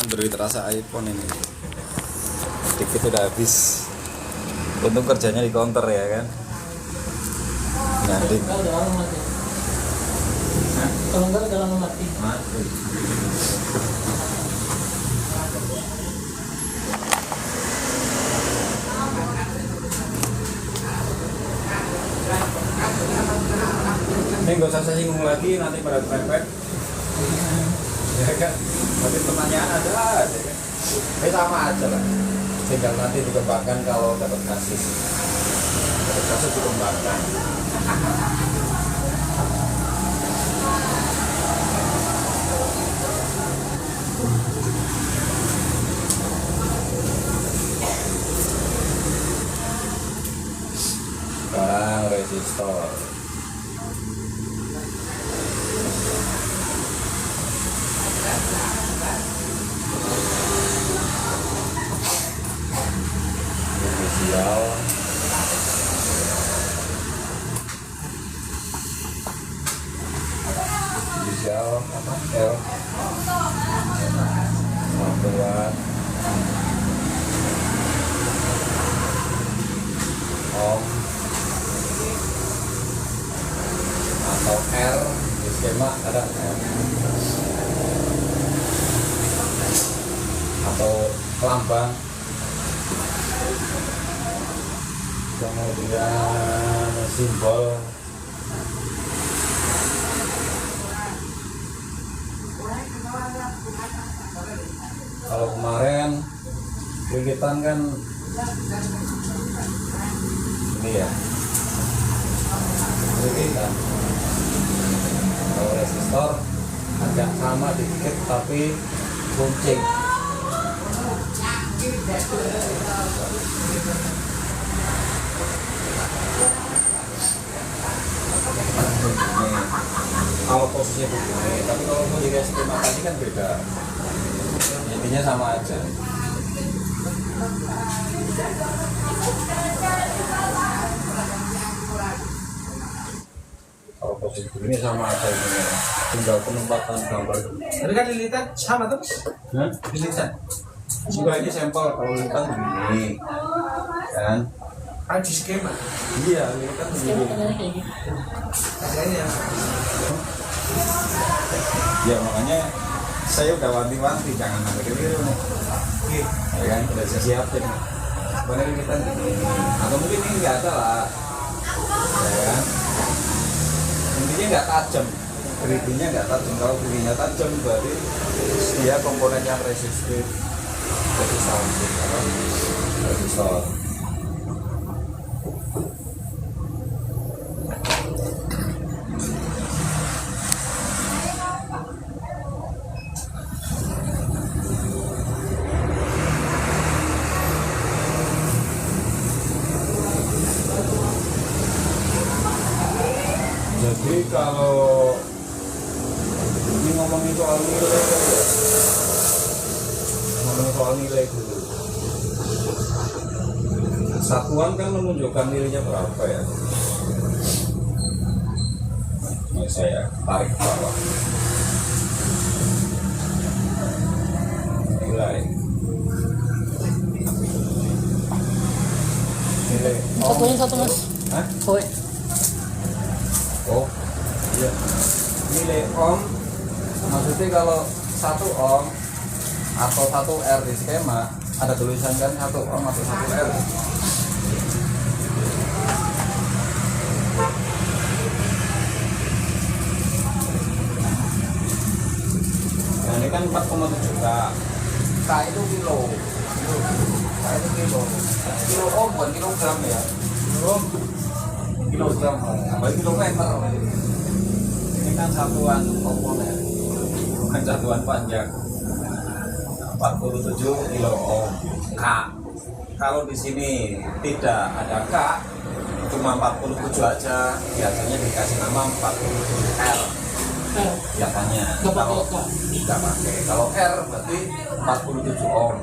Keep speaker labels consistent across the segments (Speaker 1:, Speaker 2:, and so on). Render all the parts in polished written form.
Speaker 1: Android rasa iPhone ini. Dikit udah habis. Untung kerjanya di counter ya kan. Nyanding.
Speaker 2: Kalau enggak udah lama mati.
Speaker 1: Mati. Ini nggak usah saya singgung lagi, nanti pada pepet. Ya kan, tapi pertanyaan ada aja kan. Ini sama aja lah. Tinggal nanti dikembangkan kalau dapat kasus. Dapat kasus dikembangkan. Sekarang resistor. Inisial apa? L satuan ohm atau R di skema ada R atau lambang, kemudian simbol kalau kemarin lilitan kan ini ya lilitan. Kalau resistor agak sama dikit tapi runcing. Kalau posisinya begini, tapi kalau mau jadi skema tadi kan beda. Intinya sama aja. Kalau posisi begini sama aja ini. Tinggal penempatan gambar.
Speaker 2: Tapi kan lilitan sama tuh. Lilitan.
Speaker 1: Juga ini sampel kalau lilitan begini, kan?
Speaker 2: Di skema.
Speaker 1: Iya, lilitan begini.
Speaker 2: Kayak gitu. Kayaknya.
Speaker 1: Ya makanya saya udah wanti-wanti jangan sampai keliru nih. Ya kan, udah saya siapin. Sebenarnya kita begini, atau mungkin ini nggak ada lah. Ya kan? Intinya nggak tajam, kritinya nggak tajam. Kalau kritinya tajam berarti dia komponen yang resistif, resistor. Jadi kalau ini ngomongin soal nilai dulu. Satuan kan menunjukkan nilainya berapa ya? Ini saya tarik ke bawah. Nilai.
Speaker 2: Satunya satu mas.
Speaker 1: Hah?
Speaker 2: Oh,
Speaker 1: Oh, iya. Nilai ohm maksudnya kalau 1 ohm atau 1 R di skema ada tulisan kan 1 ohm atau 1 R. Nah ini kan 4,7 K. K itu kilo. K itu kilo. Kilo ohm bukan kilogram ya. Kilo ohm. Kilogram, apa kilometer? Ini kan satuan komponen, bukan satuan panjang. 47 kilo ohm K. Kalau di sini tidak ada K, cuma 47 aja, biasanya dikasih nama 47 R. Biasanya. Nggak pakai. Kalau R berarti 47 ohm.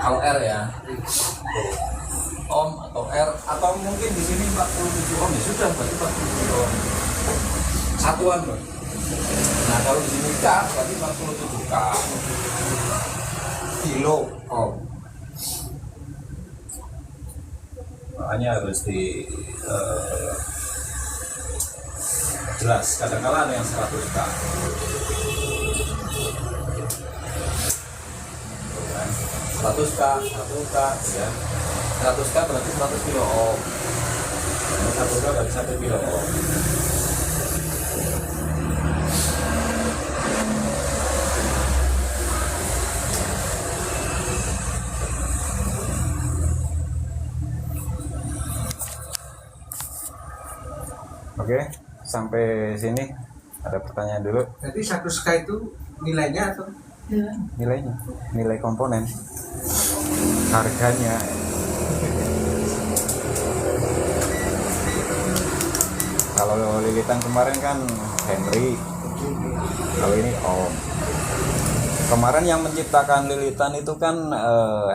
Speaker 1: Kalau R ya. Ohm atau R atau mungkin di sini 47 ohm ya sudah berarti 47 ohm satuan loh. Nah kalau di sini K berarti 47 K. kilo ohm. Makanya harus di jelas. Kadang-kadang ada yang 100K. 100K, 100K ya. 100K berarti 100 kilo ohm. 1K berarti 1 kilo ohm. Oke, sampai sini ada pertanyaan dulu.
Speaker 2: Jadi 100K itu nilainya atau?
Speaker 1: Nilainya, nilai komponen, harganya. Kalau lilitan kemarin kan Henry, kalau ini ohm. Kemarin yang menciptakan lilitan itu kan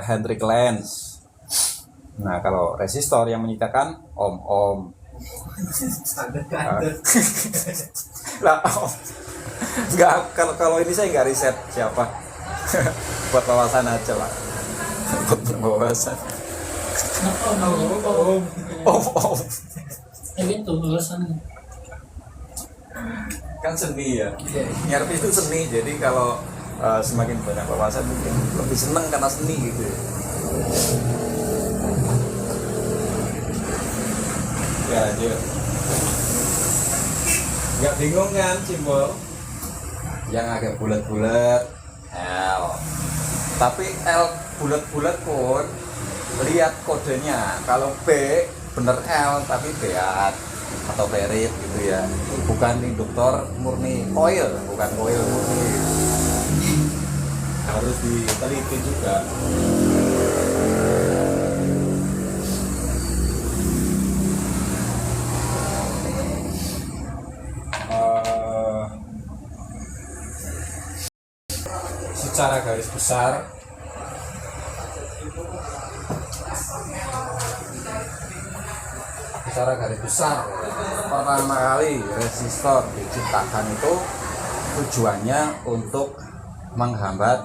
Speaker 1: Hendrik Lens. Nah kalau resistor yang menciptakan ohm. Lah, nggak, kalau ini saya nggak riset siapa. Buat wawasan aja lah. Buat wawasan. Om.
Speaker 3: Ya gitu alasannya.
Speaker 1: Kan seni ya. Nyarpi itu seni. Jadi kalau semakin banyak wawasan mungkin lebih seneng karena seni gitu. Ya lanjut. Nggak bingung kan simbol yang agak bulat-bulat L, tapi L bulat-bulat pun lihat kodenya. Kalau B bener L tapi beat atau berit gitu ya, bukan induktor murni coil, bukan coil murni. Harus diteliti juga. Secara garis besar pertama kali resistor diciptakan itu tujuannya untuk menghambat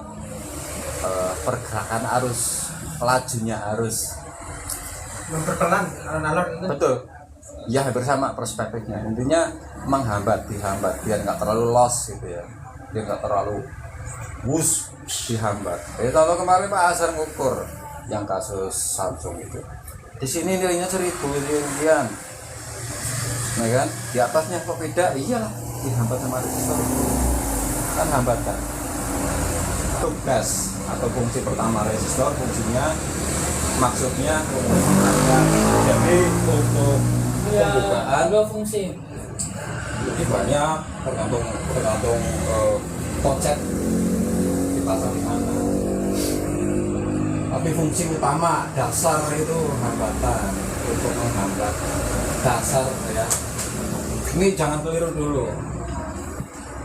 Speaker 1: pergerakan arus, lajunya arus,
Speaker 2: Memperpelan alon-alon itu.
Speaker 1: betul ya, hampir sama perspektifnya. Intinya dihambat biar nggak terlalu loss gitu ya, biar nggak terlalu wus, dihambat. Kalau kemarin Pak Azhar ngukur yang kasus Samsung itu, di sini nilainya 1000 sekian, nah kan di atasnya kok beda. Iya, dihambat sama resistor kan hambatan. Tugas atau fungsi pertama resistor, fungsinya maksudnya untuk menghambatan. Jadi untuk pembukaan
Speaker 3: dua fungsi.
Speaker 1: ini banyak tergantung konsep dipasang di mana. Tapi fungsi utama dasar itu hambatan, untuk menghambat dasar ya. Ini jangan keliru dulu.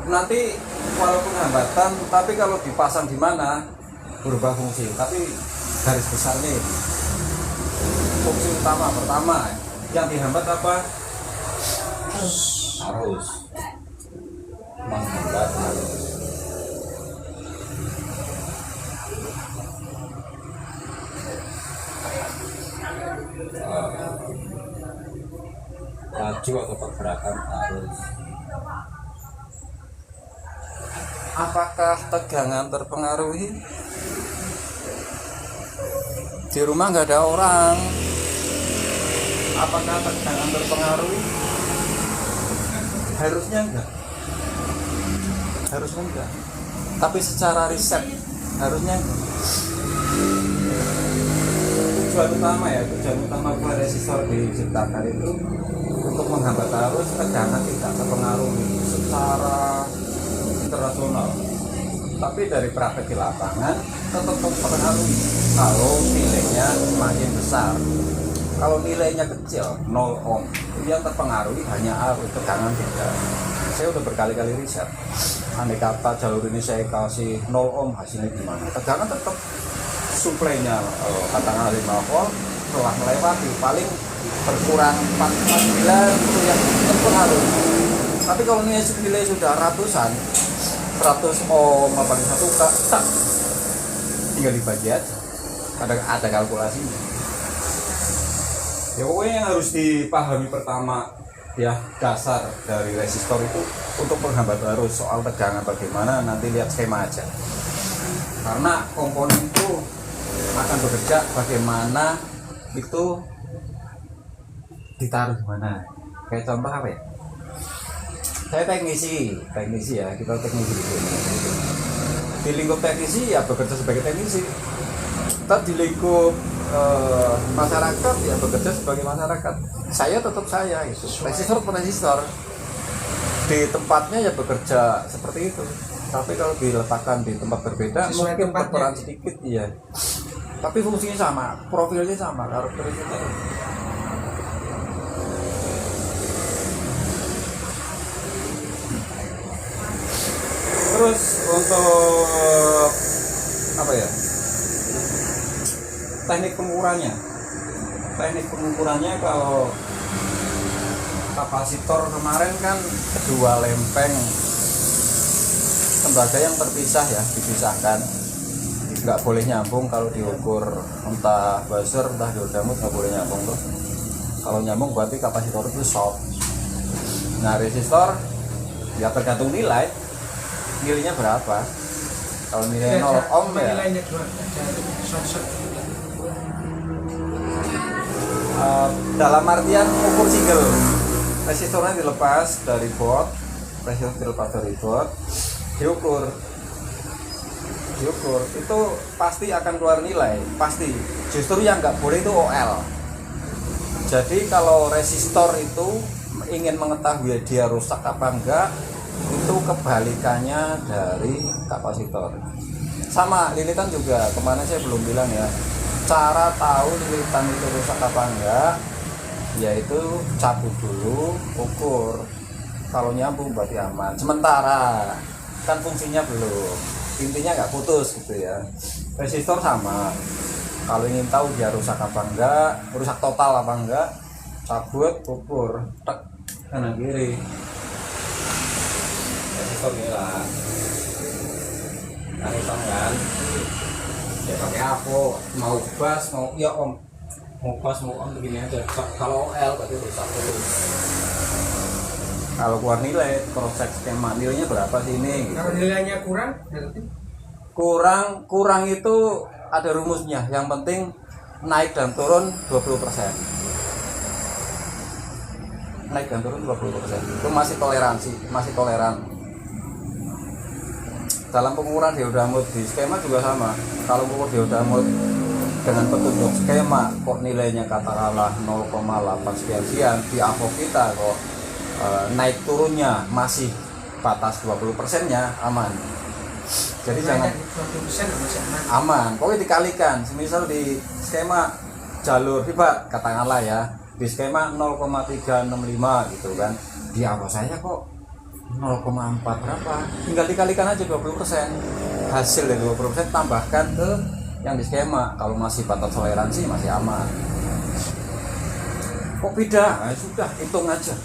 Speaker 1: Nanti walaupun hambatan, tapi kalau dipasang di mana berubah fungsi. Tapi garis besarnya ini fungsi utama pertama yang dihambat apa? Arus. Menghambat arus. Laju atau pergerakan arus. Apakah tegangan terpengaruhi? Di rumah nggak ada orang. Apakah tegangan terpengaruhi? Harusnya enggak. Tapi secara riset harusnya enggak. Tujuan utama resistor diciptakan itu untuk menghambat arus, tegangan tidak terpengaruhi secara internasional. Tapi dari praktek di lapangan tetap terpengaruhi kalau nilainya semakin besar. Kalau nilainya kecil, 0 ohm, yang terpengaruhi hanya arus, tegangan tidak. Saya udah berkali-kali riset. Andai kata jalur ini saya kasih 0 ohm, hasilnya gimana? Tegangan tetap suplainya katakanlah 5 volt, telah melewati paling berkurang 4,9 itu yang terpengaruh. Tapi kalau nilai sudah ratusan, 100 ohm apalagi 1K, tinggal dibagi aja, ada kalkulasinya. Ya pokoknya yang harus dipahami pertama ya, dasar dari resistor itu untuk penghambat arus. Soal tegangan bagaimana nanti lihat skema aja, karena komponen itu akan bekerja bagaimana itu ditaruh di mana. Kayak contoh apa ya, saya teknisi ya, kita teknisi di lingkup teknisi ya bekerja sebagai teknisi, tetap di lingkup masyarakat ya bekerja sebagai masyarakat. Saya tetap saya itu resistor di tempatnya ya bekerja seperti itu. Tapi kalau diletakkan di tempat berbeda
Speaker 2: sesuai
Speaker 1: mungkin
Speaker 2: tempatnya.
Speaker 1: berperan sedikit ya, tapi fungsinya sama, profilnya sama, karakteristiknya. Terus untuk apa ya, teknik pengukurannya kalau kapasitor kemarin kan kedua lempeng tembaga yang terpisah ya, dipisahkan, nggak boleh nyambung. Kalau diukur entah buzzer entah dioda mode nggak boleh nyambung tuh. Kalau nyambung berarti kapasitor itu short. Nah resistor ya tergantung nilainya berapa. Kalau nilai 0 ohm ya
Speaker 2: nilainya short.
Speaker 1: dalam artian ukur single, resistornya dilepas dari board, diukur itu pasti akan keluar nilai, pasti. Justru yang nggak boleh itu OL. Jadi kalau resistor itu ingin mengetahui dia rusak apa enggak, itu kebalikannya dari kapasitor. Sama lilitan juga, kemana saya belum bilang ya, cara tahu lilitan itu rusak apa enggak yaitu cabut dulu, ukur. Kalau nyambung berarti aman, sementara kan fungsinya belum, intinya nggak putus gitu ya. Resistor sama, kalau ingin tahu dia rusak apa enggak, rusak total apa enggak, cabut, ukur, tek, kanan kiri. Resistor ini lah resistor kan ya pakai apa, mau bas mau ya om, mau bas mau om begini aja. Kalau L berarti rusak terus. Kalau keluar nilai cross check skema nilainya berapa sih ini gitu.
Speaker 2: Kalau nilainya kurang berarti
Speaker 1: kurang itu ada rumusnya, yang penting naik dan turun 20%. Naik dan turun 20% itu masih toleran. Dalam pengukuran dioda mode di skema juga sama. Kalau mengukur dioda mode dengan petunjuk skema kok nilainya katakanlah 0,8 sekian di AVO kita kok naik turunnya masih batas 20%-nya aman. Jadi jangan
Speaker 2: 20% masih
Speaker 1: aman. Pokoknya dikalikan. Semisal di skema jalur hebat katakanlah ya, di skema 0,365 gitu kan. Di AVO saya kok 0,4 berapa, tinggal dikalikan aja 20%, hasil dari 20% tambahkan ke yang di skema. Kalau masih batas toleransi masih aman. Kok beda? Nah, sudah hitung aja.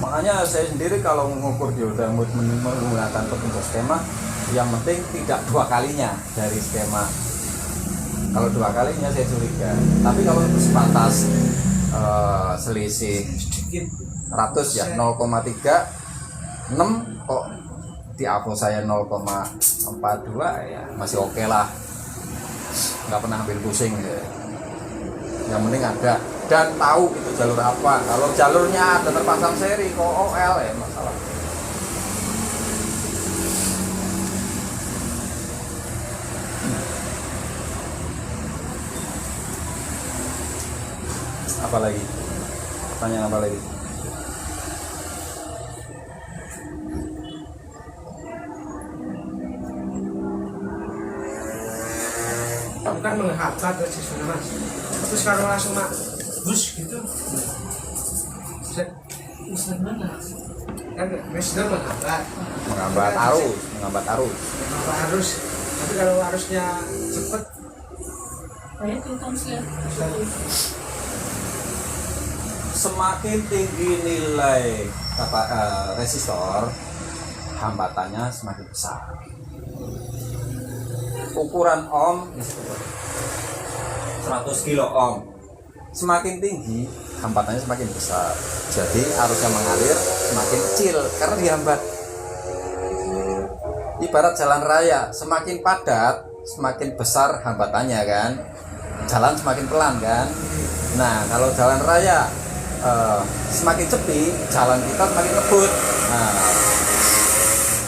Speaker 1: Makanya saya sendiri kalau mengukur dioda mode menggunakan petunjuk skema, yang penting tidak dua kalinya dari skema. Kalau dua kalinya saya curiga. Tapi kalau sebatas selisih
Speaker 2: sedikit
Speaker 1: ratus ya 0,36 kok di AVO saya 0,42 ya masih oke lah, nggak pernah ambil pusing ya. Yang penting ada dan tahu itu jalur apa. Kalau jalurnya ada terpasang seri kok OL ya masalah. Apa lagi? Pertanyaan apa lagi?
Speaker 2: bukan menghambat resistor mas. Terus kalau langsung mak bus gitu
Speaker 3: Bisa mana?
Speaker 2: kan resistor menghambat
Speaker 1: Menghambat arus.
Speaker 2: menghambat arus. Tapi kalau arusnya cepet
Speaker 3: Kayak konslet.
Speaker 1: Semakin tinggi nilai resistor, hambatannya semakin besar. ukuran ohm 100 kilo ohm. Semakin tinggi hambatannya semakin besar, jadi arusnya mengalir semakin kecil karena dihambat. Ibarat jalan raya, semakin padat semakin besar hambatannya kan, jalan semakin pelan kan. Nah kalau jalan raya semakin sepi, jalan kita semakin ngebut. Nah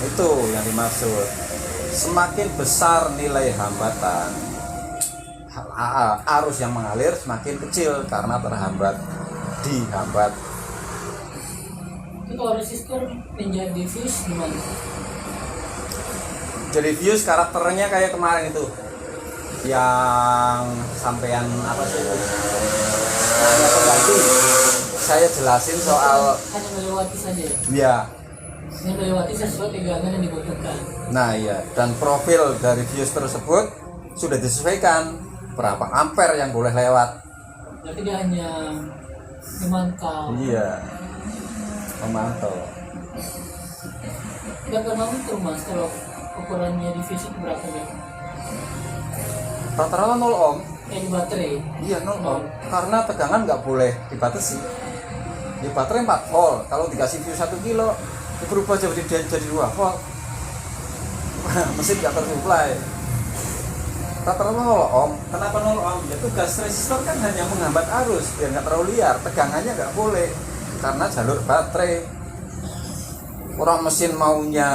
Speaker 1: itu yang dimaksud. Semakin besar nilai hambatan, arus yang mengalir semakin kecil karena terhambat, dihambat.
Speaker 3: Itu kalau resistor menjadi fuse gimana?
Speaker 1: Jadi fuse karakternya kayak kemarin itu yang sampean apa sih itu? Ada pengganti. Saya jelasin soal
Speaker 3: Hanya melewati saja ya?
Speaker 1: ya.
Speaker 3: Hanya melewati sesuai tegangan yang dibutuhkan.
Speaker 1: Nah iya, dan profil dari fuse tersebut sudah disesuaikan berapa ampere yang boleh lewat.
Speaker 3: Berarti dia hanya memantau.
Speaker 1: Iya, memantau.
Speaker 3: Tidak pernah mengukur mas kalau ukurannya di fuse itu berapa ya?
Speaker 1: Rata-rata 0 ohm.
Speaker 3: Yang di baterai.
Speaker 1: Iya 0 ohm. Karena tegangan nggak boleh dibatasi. Di baterai 4 volt. Kalau dikasih fuse 1 kilo, berubah jadi 2 volt. Mesin nggak tersuplai. Rata-rata 0 ohm. Kenapa 0 ohm? Ya tugas resistor kan hanya menghambat arus biar nggak terlalu liar. Tegangannya nggak boleh karena jalur baterai. Orang mesin maunya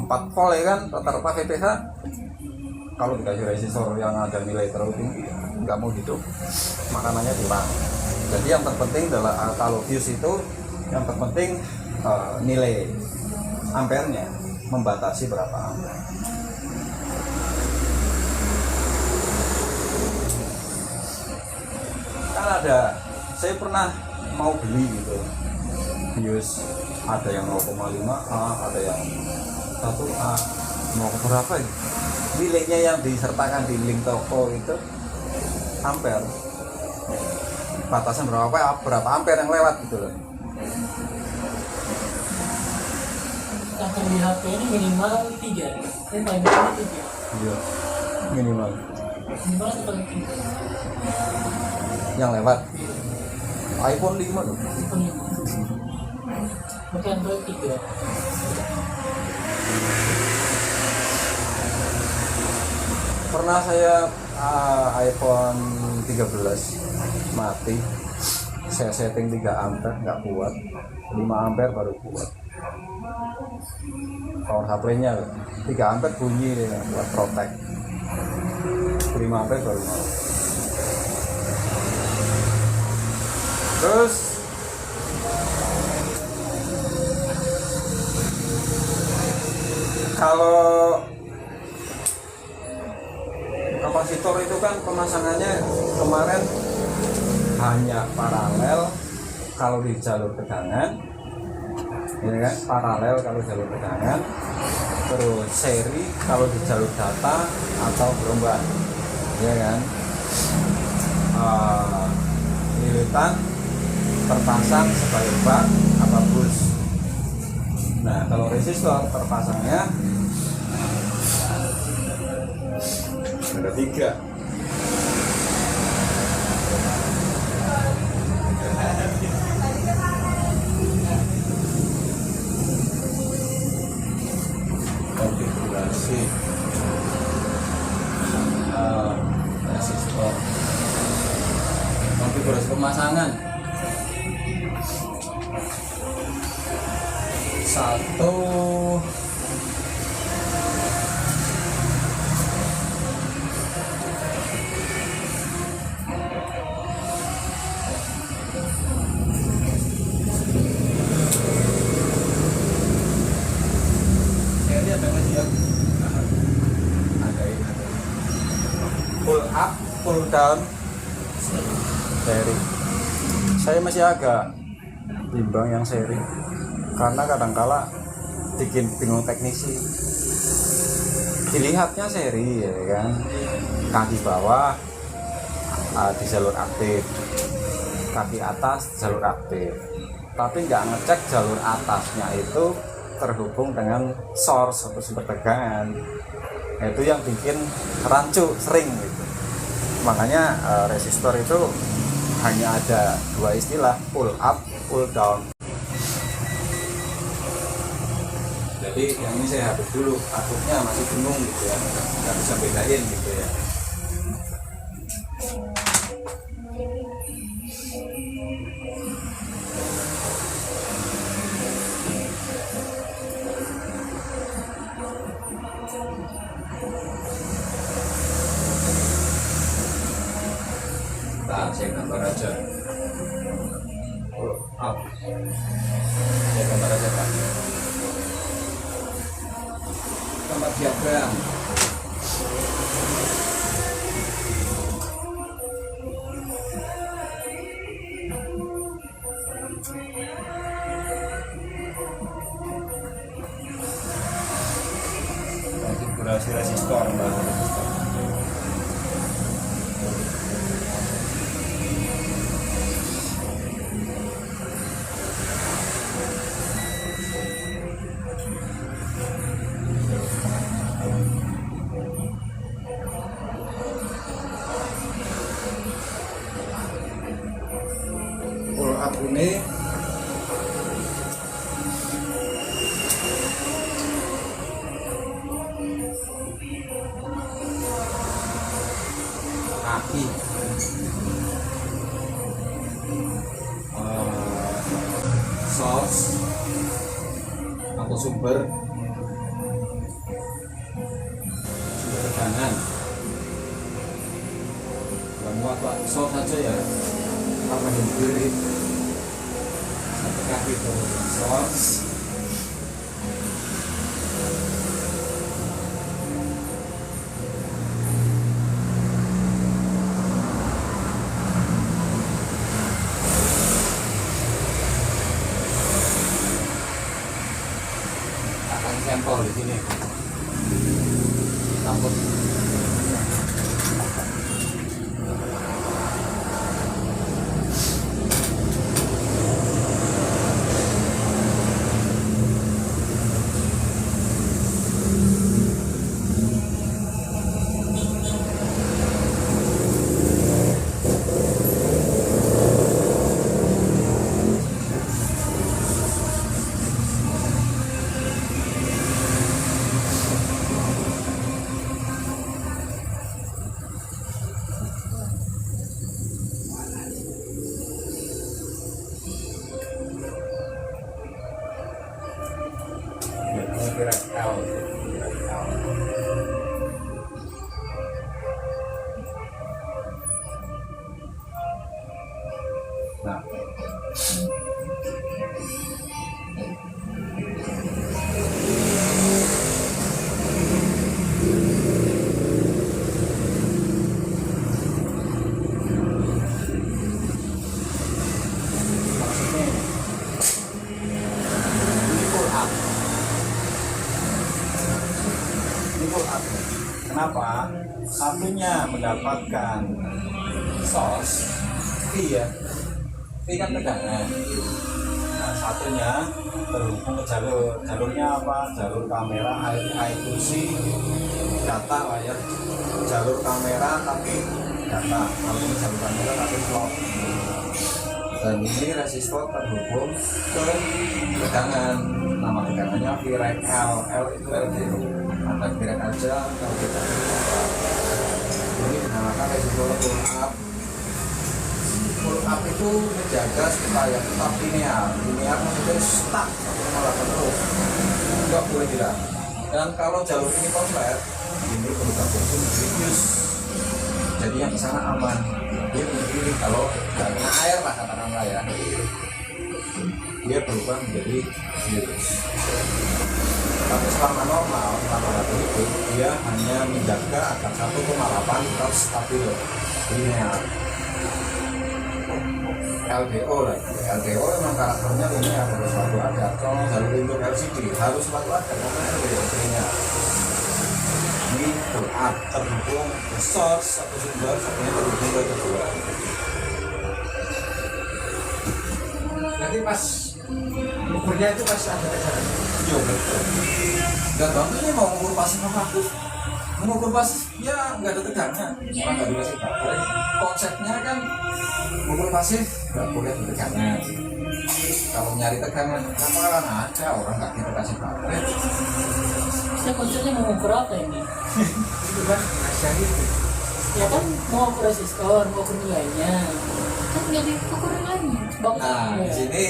Speaker 1: 4 volt ya kan, rata-rata VPH. Kalau dikasih resistor yang ada nilai terlalu tinggi, nggak mau hidup, makanannya kurang. Jadi yang terpenting adalah kalau fuse itu yang terpenting nilai ampernya, membatasi berapa ampere. Kan ada, saya pernah mau beli gitu fuse, ada yang 0,5A, ada yang 1A, mau ke berapa ya? Nilainya yang disertakan di link toko itu ampere, batasan berapa ampere yang lewat gitu loh.
Speaker 3: Akan di HP ini minimal 3. Ini paling banyak 3.
Speaker 1: Iya, minimal
Speaker 3: Minimal atau paling 3?
Speaker 1: yang lewat iPhone 5 loh.
Speaker 3: iPhone 5. Berarti Android 3.
Speaker 1: Pernah saya iPhone 13 mati, saya setting 3 ampere nggak kuat, 5 ampere baru kuat. Power supply-nya 3 ampere bunyi buat protect, 5 ampere baru mau. Terus kalau kapasitor itu kan pemasangannya kemarin hanya paralel kalau di jalur tegangan, ini kan paralel kalau jalur tegangan, terus seri kalau di jalur data atau gelombang, ya kan. Lilitan terpasang sebagai bak apa bus. Nah kalau resistor terpasangnya ada 3. Konfigurasi resistor, konfigurasi pemasangan 1. Pull up, pull down seri. Saya masih agak bimbang yang seri karena kadangkala bikin bingung teknisi. Dilihatnya seri ya kan, kaki bawah di jalur aktif, kaki atas jalur aktif, tapi nggak ngecek jalur atasnya itu terhubung dengan source atau sumber tegangan. Nah, itu yang bikin rancu sering gitu. Makanya resistor itu hanya ada dua istilah, pull up, pull down. Jadi yang ini saya hapus dulu, takutnya masih bingung gitu ya, nggak bisa bedain gitu ya. Nah, saya gambar aja. Pull up. Saya gambar aja Pak. Gambar diagram. Konfigurasi resistor, bahasa resistor. Pull up ini kaki source atau sumber tegangan. Muat Pak, source saja ya, apa yang diberi satu kaki itu source, akan sampel di sini takut gerak L. Nah, maksudnya ini pull up. Kenapa? Satunya mendapatkan source V ya, V kan tegangan. Nah, satunya terhubung ke jalurnya apa? Jalur kamera I2C data lah ya. Jalur kamera tapi data. Kalau ini jalur kamera tapi vlog. Dan ini resistor terhubung ke tegangan. Nama tegangannya Vrec L. L itu LDO. Anda kira aja kalau kita ini dinamakan resistor pull up. Pull up itu menjaga supaya tetap linear maksudnya stuck malah terus nggak boleh hilang. Dan kalau jalur ini komplet ini berubah jadi reduce, jadi yang di sana aman. Dia berdiri kalau nggak kena air lah katakanlah ya, dia berubah menjadi reduce. Tapi selama normal, selama waktu itu dia hanya menjaga agar 1,8 tetap stabil linear. LDO lah, LDO memang karakternya linear, harus selalu ada. Kalau jalur untuk LCD harus selalu ada, makanya LDO linear. Ini pull up terhubung ke source satu sumber, satunya terhubung ke kedua.
Speaker 2: Nanti pas ukurnya itu pas ada tekanan.
Speaker 1: Iya betul. Gak banget ini mau ukur pasang apa aku? mengukur pasif ya nggak ada tegangnya, orang nggak dikasih baterai. Konsepnya kan mengukur pasif nggak boleh ada tegangnya. Kalau nyari tegangan kenapa kan ada orang nggak kita kasih baterai.
Speaker 3: Saya konsepnya mau ukur apa ini?
Speaker 2: Itu kan rahasia itu.
Speaker 3: Ya kan mau ukur resistor, mau ukur nilainya. Kan nggak diukur nilainya. Bagus.
Speaker 1: Nah di sini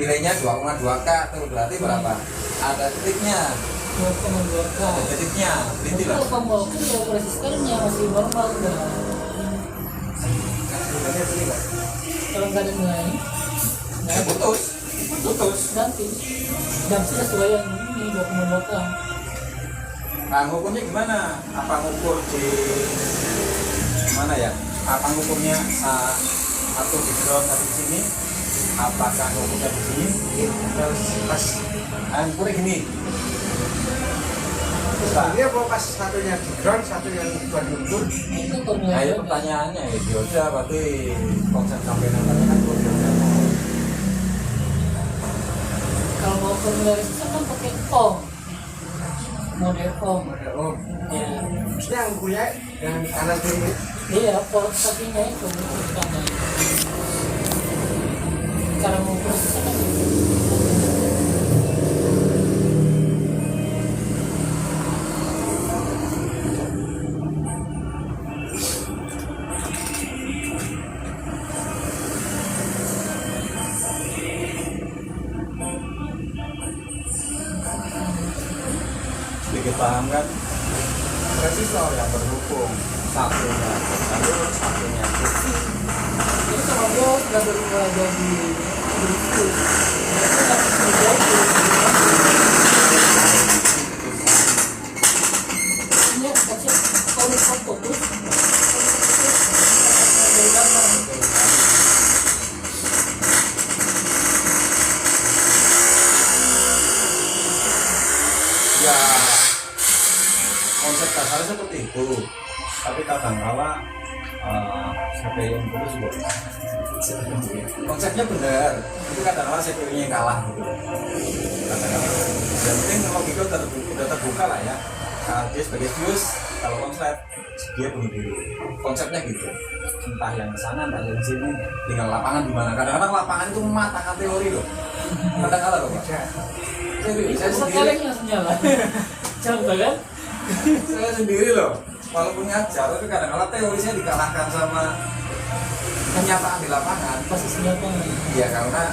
Speaker 1: nilainya 2,2K itu berarti berapa? Ada titiknya,
Speaker 3: 2,2K.
Speaker 1: ada titiknya, berhenti lah.
Speaker 3: Kalau kamu ukur ya ukur resistornya masih normal udah.
Speaker 2: Sebenarnya ini Pak.
Speaker 3: Kalau nggak ada nilai,
Speaker 1: Ya putus, putus.
Speaker 3: ganti. Dan sesuai yang ini 2,2K.
Speaker 1: Nah ngukurnya gimana? Apa ngukur di mana ya? Apa ngukurnya satu di ground satu di sini? Apakah ngukurnya di sini?
Speaker 2: Harus pas.
Speaker 1: Ngukurnya gini.
Speaker 2: Ini apa pas satunya di ground, satu yang buat ukur.
Speaker 3: Itu ukur
Speaker 1: Nah
Speaker 3: nilai.
Speaker 1: ya pertanyaannya ya dioda berarti konsep sampai namanya kan dioda.
Speaker 3: Kalau mau ukur nilai resistor kan pakai ohm. Model ohm.
Speaker 2: Oh,
Speaker 3: Ya.
Speaker 2: maksudnya yang punya yang kanan kiri.
Speaker 3: Iya, port sapinya itu urutannya. Cara mengukur resistor kan gitu.
Speaker 1: Sedikit paham kan? Resistor yang berhubung satunya jalur satunya bukti.
Speaker 3: Jadi kalau dia sudah berubah jadi Bluetooth, berarti harus menjadi ini kecil kalau putus dari belakang.
Speaker 1: Ya konsep dasarnya seperti itu, tapi kadang-kala CPU yang putus juga konsepnya benar, itu kadang-kala CPU-nya yang kalah gitu. Kadang-kala yang penting logika udah terbuka lah ya. Dia sebagai fuse, kalau konsep dia bunuh diri, konsepnya gitu. Entah yang sana, entah yang sini, tinggal lapangan di mana. Kadang-kadang lapangan itu mematahkan teori loh. Kadang-kala loh Pak. Serius, saya sendiri.
Speaker 3: Sekarang langsung nyala. Contoh kan?
Speaker 1: Saya sendiri loh, walaupun ngajar tapi kadang-kadang teori saya dikalahkan sama kenyataan di lapangan.
Speaker 3: Posisinya apa?
Speaker 1: Ya karena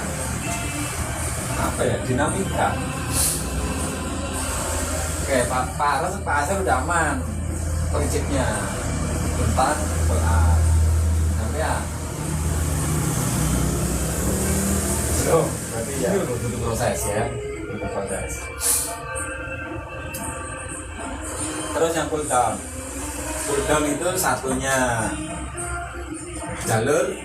Speaker 1: apa ya, dinamika. Oke, Pak Asar udah aman prinsipnya tentang pelan. Tapi ya belum, berarti ya butuh proses ya, butuh proses. Terus yang pull down itu satunya jalur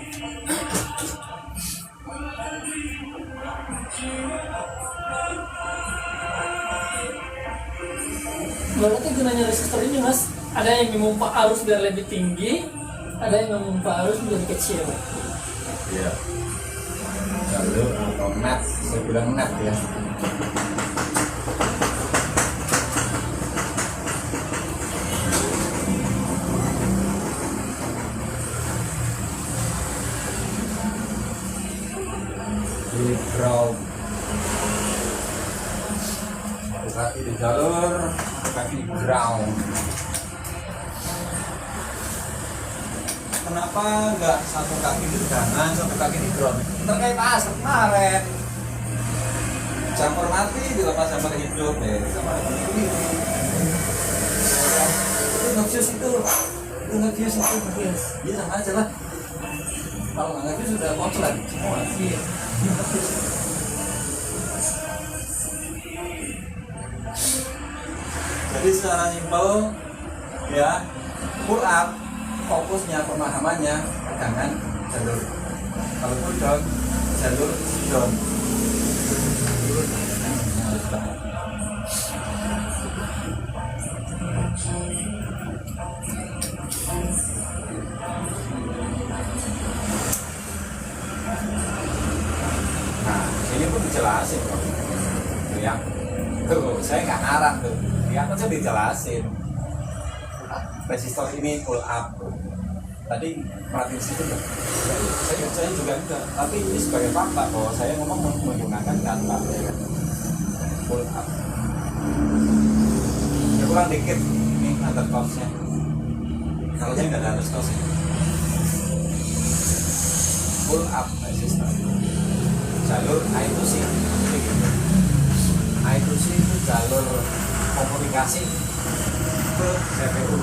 Speaker 3: Berarti gunanya resistor ini mas, ada yang memompa arus biar lebih tinggi, ada yang memompa arus biar kecil.
Speaker 1: iya jalur atau net, saya bilang net ya. Di ground satu kaki di jalur, satu kaki di ground. Kenapa nggak satu kaki di kanan, satu kaki di ground? Terkait asap kemarin. Jumper mati dilepas jumper hidup ya, sama ini. Itu nge-fuse itu nge-fuse. Iya sama aja lah. Kalau nggak nge-fuse sudah konslet semua.
Speaker 3: Iya.
Speaker 1: Jadi secara simpel ya, pull up fokusnya pemahamannya tegangan jalur. Kalau pull down jalur down. Harus banget. Nah, ini pun dijelasin kok. Tuh ya. Tuh, saya nggak ngarang tuh. Ya kan saya dijelasin. resistor ini pull up. Tadi perhatiin situ ya. Saya juga enggak, tapi ini sebagai fakta bahwa saya ngomong menggunakan kata ya kan. Pull up. Ya kurang dikit ini undercourse-nya. Kalau saya nggak ada undercourse ya. Pull up resistor. Jalur I2C. I2C itu jalur komunikasi ke CPU.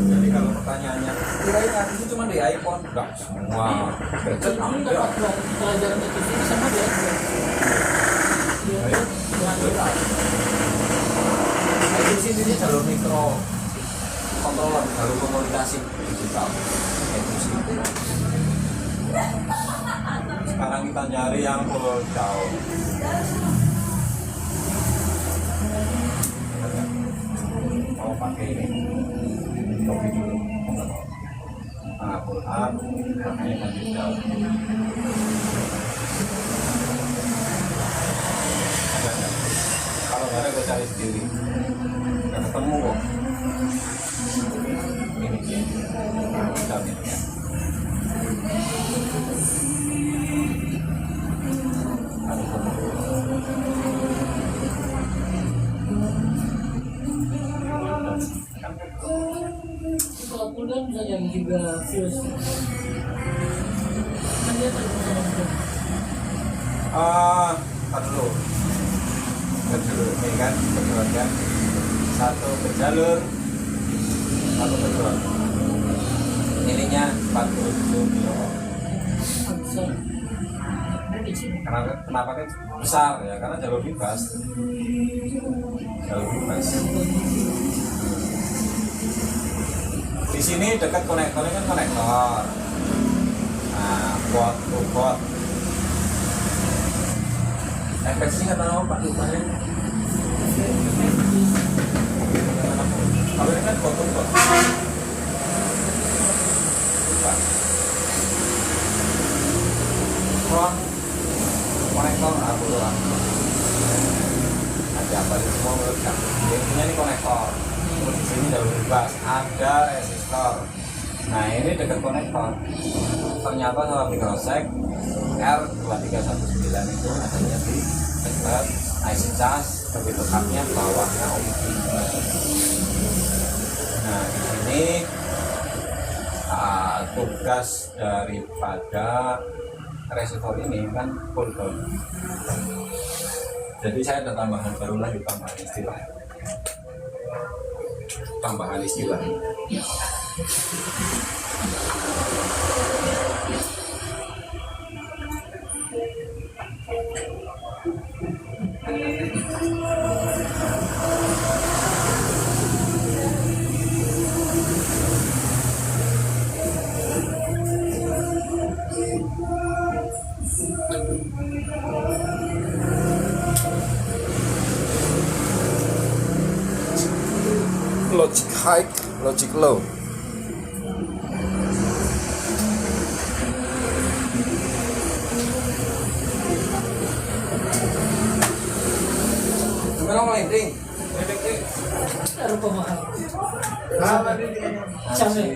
Speaker 1: Jadi kalau pertanyaannya, kira-kira itu cuma di iPhone? Enggak, semua gadget
Speaker 3: Kamu
Speaker 1: ada.
Speaker 3: dapat pelajaran itu sama dia. Dia
Speaker 1: I2C ini jalur mikro controller, jalur komunikasi digital. I2C. Sekarang kita nyari yang pull down. Mau pakai ini, copy dulu. Nah, pull up, makanya kan pull down. Ada nggak? Kalau nggak ada, gue cari sendiri. Nggak ketemu kok. Ini dia. Nah, pull down ini ya.
Speaker 3: kalau pulang bisa jadi juga virus. Kan dia tergantung.
Speaker 1: Dulu ini kan berjualan kan, satu ke jalur, satu ke jalur. Ininya 47 kilo.
Speaker 3: Besar. Kecil.
Speaker 1: Karena kenapa kan besar ya? Karena jalur bebas. Jalur bebas. Di sini dekat konektornya kan konektor. Nah, port to port. FX ini kata apa Pak? Lupanya. Kalau ini kan port to port. Lupa. Front konektor aku doang. Ada apa di semua melekat. Intinya ini konektor. Di sini jalur bebas, ada resistor. Nah ini dekat konektor. Ternyata salah mikrosek R2319 itu adanya di dekat IC cas, lebih tepatnya bawahnya OP. Nah di sini tugas daripada resistor ini kan pull down. Jadi saya ada tambahan baru lagi, tambahan istilah.
Speaker 4: Logic high, logic low.
Speaker 1: Gimana mau landing?
Speaker 3: Rupa mahal.
Speaker 1: Asik.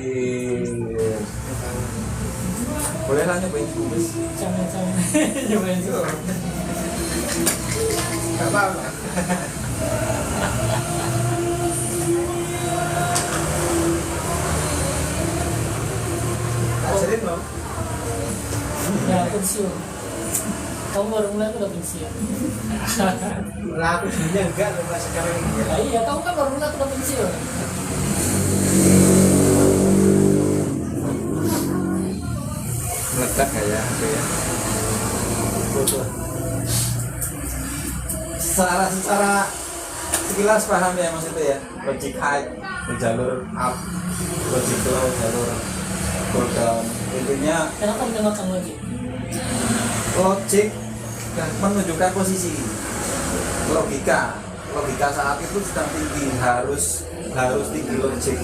Speaker 1: Boleh lah nyobain dulu.
Speaker 3: Camen. Nyobain dulu.
Speaker 2: Gak apa-apa. Ajarin dong.
Speaker 3: Ya pensiun. Kamu baru mulai udah pensiun.
Speaker 2: Lah aku dulunya enggak, lu masih sekarang ini.
Speaker 3: Nah, iya, kamu kan baru mulai udah pensiun.
Speaker 1: Meledak kayak apa ya?
Speaker 2: Betul.
Speaker 1: Secara sekilas paham ya maksudnya ya. Logic high jalur up, logic low jalur go down. Intinya
Speaker 3: Kenapa dinamakan lagi?
Speaker 1: logik dan menunjukkan posisi. Logika saat itu sedang tinggi, harus tinggi logik.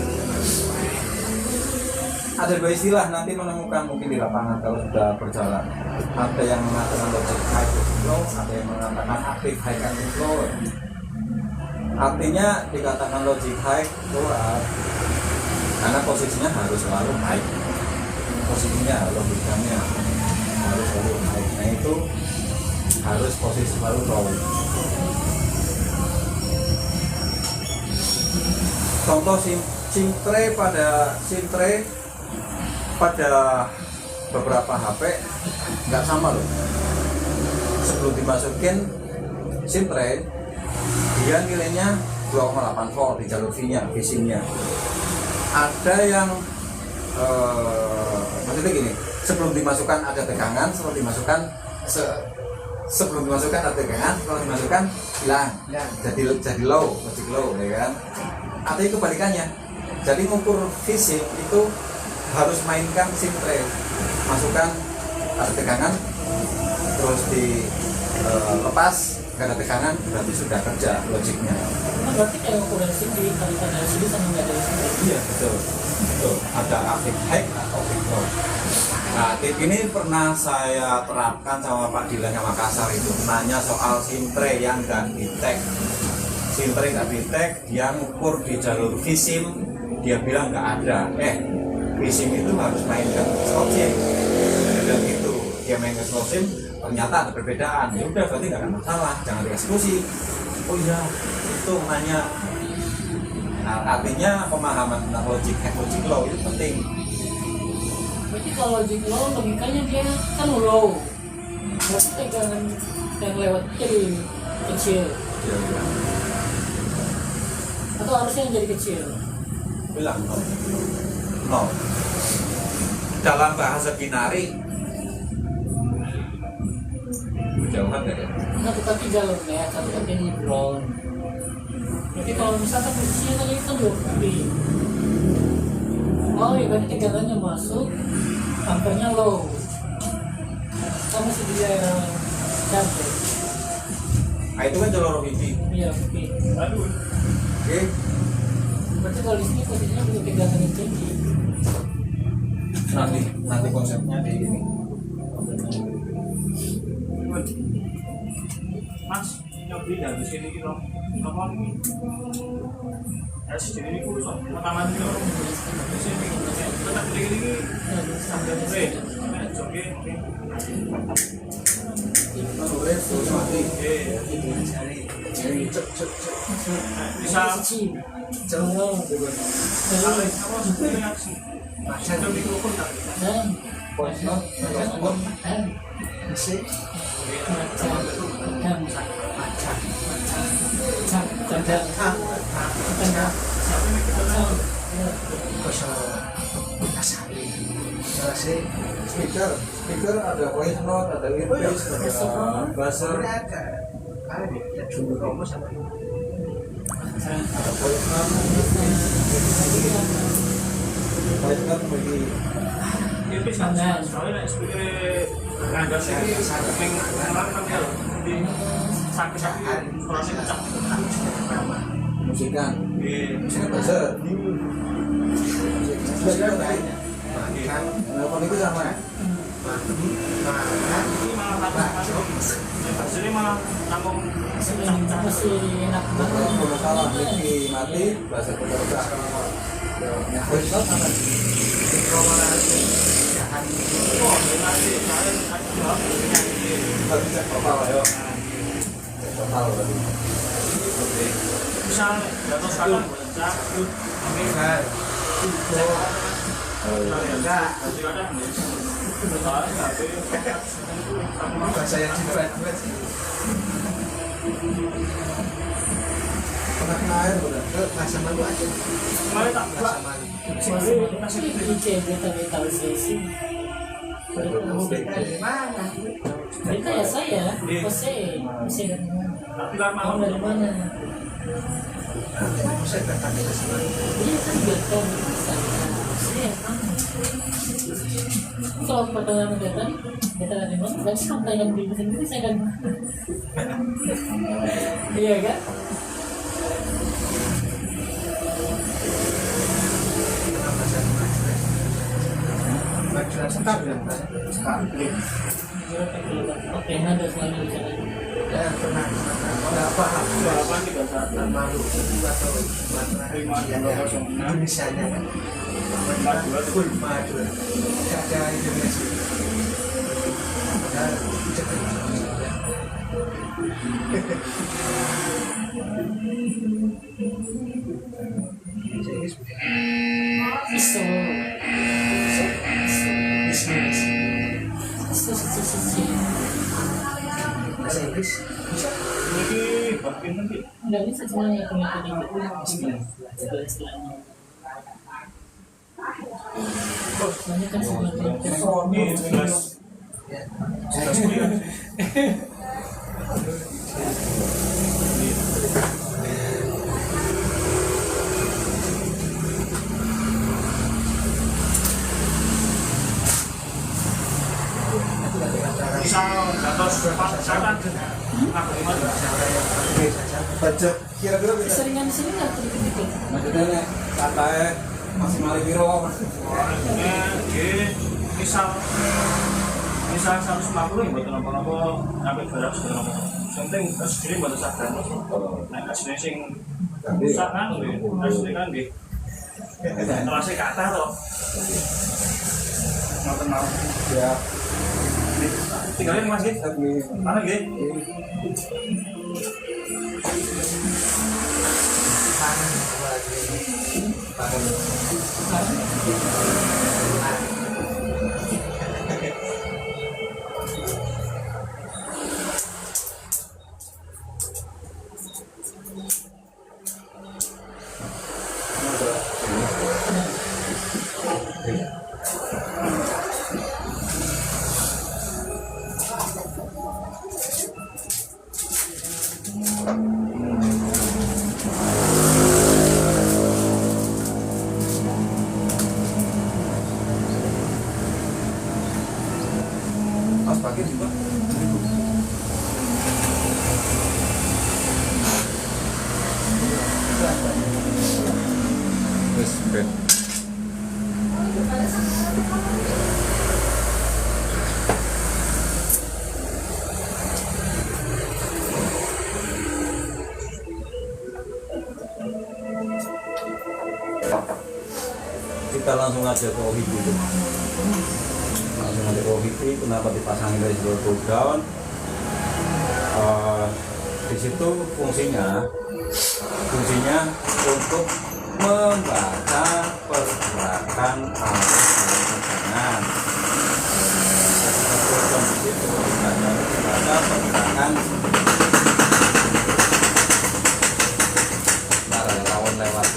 Speaker 1: Ada dua istilah nanti menemukan mungkin di lapangan kalau sudah berjalan. Ada yang mengatakan logic high logic low, ada yang mengatakan active high active low. Artinya dikatakan logic high itu karena posisinya harus selalu high, posisinya logikanya harus selalu high. Nah itu harus posisi selalu low. Contoh sintre pada beberapa HP nggak sama loh. Sebelum dimasukin sintre dia nilainya 2,8 volt di jalur V-nya. Ada yang maksudnya gini, sebelum dimasukkan ada tegangan, setelah dimasukkan ada tegangan, setelah dimasukkan hilang, jadi low, logic low, ya kan? Artinya kebalikannya. Jadi ngukur V-sim itu harus mainkan sintre, masukkan ada tegangan, terus dilepas, nggak ada tekanan, berarti sudah kerja logiknya.
Speaker 3: Nah, berarti kayak ukuran sendiri kalau ada LCD sama nggak ada LCD.
Speaker 1: Iya betul. Ada active high atau active low. Nah tip ini pernah saya terapkan sama Pak Dilan yang Makassar itu, nanya soal sintre yang nggak di-tag. Sintre nggak di-tag, dia ngukur di jalur V-sim, dia bilang nggak ada. V-sim itu harus mainkan slot sim. Dan itu dia mainkan slot sim, ternyata ada perbedaan. Ya udah berarti nggak ada masalah, jangan dieksekusi. Oh iya, itu nanya. Nah, artinya pemahaman tentang logic high, logic low itu penting.
Speaker 3: Berarti kalau logic low logikanya dia kan low, berarti tegangan yang lewat jadi kecil,
Speaker 1: Dia bilang,
Speaker 3: atau harusnya yang jadi kecil.
Speaker 1: bilang no. Dalam bahasa binari, jauhan nggak ya?
Speaker 3: Nah, tetapi jalurnya satu ini ground. Jadi kalau misalkan posisinya tadi kan 20. Oh iya, berarti tegangannya masuk, ampernya low. Sama sih dia campur.
Speaker 1: Nah, itu kan jalur VV.
Speaker 3: Iya, oke.
Speaker 1: Oke.
Speaker 3: Berarti kalau di sini posisinya punya tegangan yang tinggi.
Speaker 1: Nanti konsepnya di ini.
Speaker 5: Mas, nyobi dari sini gitu. Nomor ini. Ya sini ini kulo. Mataman itu. Di sini tetap gini sampai sore. Oke. Bisa
Speaker 3: kecil.
Speaker 2: Jangan
Speaker 5: sampai apa reaksi. Macam di mikrofon tak.
Speaker 3: Dan
Speaker 2: masih
Speaker 1: Speaker ada voice note, ada earpiece, ada buzzer,
Speaker 2: ada dulu kamu sama
Speaker 1: ada voice note. Voice note bagi
Speaker 5: Ini sangat soalnya speaker ada sih yang orang kan ya di sakit-sakit suaranya pecah.
Speaker 1: musikan. Musikan buzzer. Telepon itu sama ya?
Speaker 5: Ini malah hasilnya malah tanggung
Speaker 3: masih enak
Speaker 1: Kalau
Speaker 3: banget.
Speaker 1: salah Mickey mati, bahasa pekerja. Voice note sama. Tapi cek total ayo. Cek total berarti. Oke.
Speaker 5: bisa jatuh sekarang baca
Speaker 2: bahasa yang different pernah air udah ke bahasa malu aja
Speaker 5: kemarin tak buat
Speaker 3: Masih ICB tapi tahu sih. Berita ya saya, Jose, dari mana?
Speaker 5: bilang
Speaker 3: Kamu
Speaker 5: malam
Speaker 3: dari mana?
Speaker 2: saya datang ke sana
Speaker 3: Iya kan beta saya kamu. Kalau pertanyaan datang, beta dari mana? Berarti kamu tanya diri sendiri saya dari mana? Iya kan?
Speaker 2: Bacaan sekali
Speaker 3: Oke, ada selalu di sana.
Speaker 2: pernah nggak paham
Speaker 5: Balapan 31
Speaker 2: malu atau Sumatera
Speaker 5: 5206
Speaker 2: Indonesianya kan full Madura nggak ada Indonesia padahal
Speaker 3: Iso.
Speaker 2: bisnis
Speaker 3: Iso.
Speaker 2: bahasa Inggris bisa
Speaker 5: Ini bagian nanti
Speaker 3: Nggak bisa cuma yang punya istilahnya. Soalnya kan sebenarnya
Speaker 5: ini jelas jelas kuliah. Bisa jatuh saya kan aku gimana?
Speaker 1: Budget kira-kira bisa.
Speaker 3: seringan sini nggak dikit-dikit.
Speaker 1: Maksudnya nih katanya masih mali biro.
Speaker 5: Misal 150 ya buat nopo-nopo sampai 200 nopo. Penting sendiri buat sadar. Nah, aslinya sing rusak kan asli kan di terasa kata toh. Ngoten mau.
Speaker 1: Ya.
Speaker 5: Tinggalin Mas gitu. Mana gitu?
Speaker 1: Pas pagi juga. Wes, Ben. Kita langsung aja ke OHIP itu. Langsung aja ke OHIP, kenapa dipasangin dari pull down? Di situ fungsinya untuk membaca pergerakan arus tegangan. Di situ membaca pergerakan lawan lewat.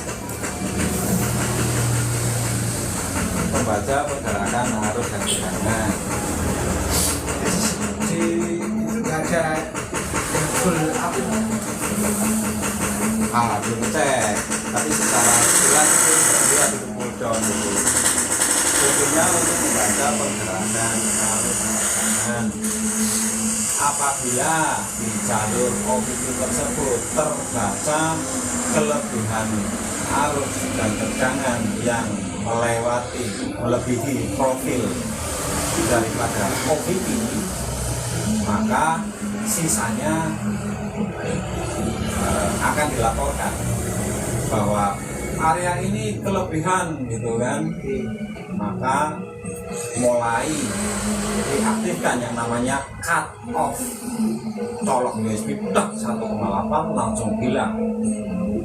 Speaker 1: Membaca pergerakan arus dan tegangan.
Speaker 2: di itu nggak ada yang full apa
Speaker 1: Belum cek, tapi secara jelas itu dia di pull down itu. Fungsinya untuk membaca pergerakan arus dan tegangan. Apabila di jalur OPP tersebut terbaca kelebihan arus dan tegangan yang melebihi profil daripada OPP, maka sisanya akan dilaporkan bahwa area ini kelebihan gitu kan, maka mulai diaktifkan yang namanya cut off, colok USB dak 1,8 langsung bilang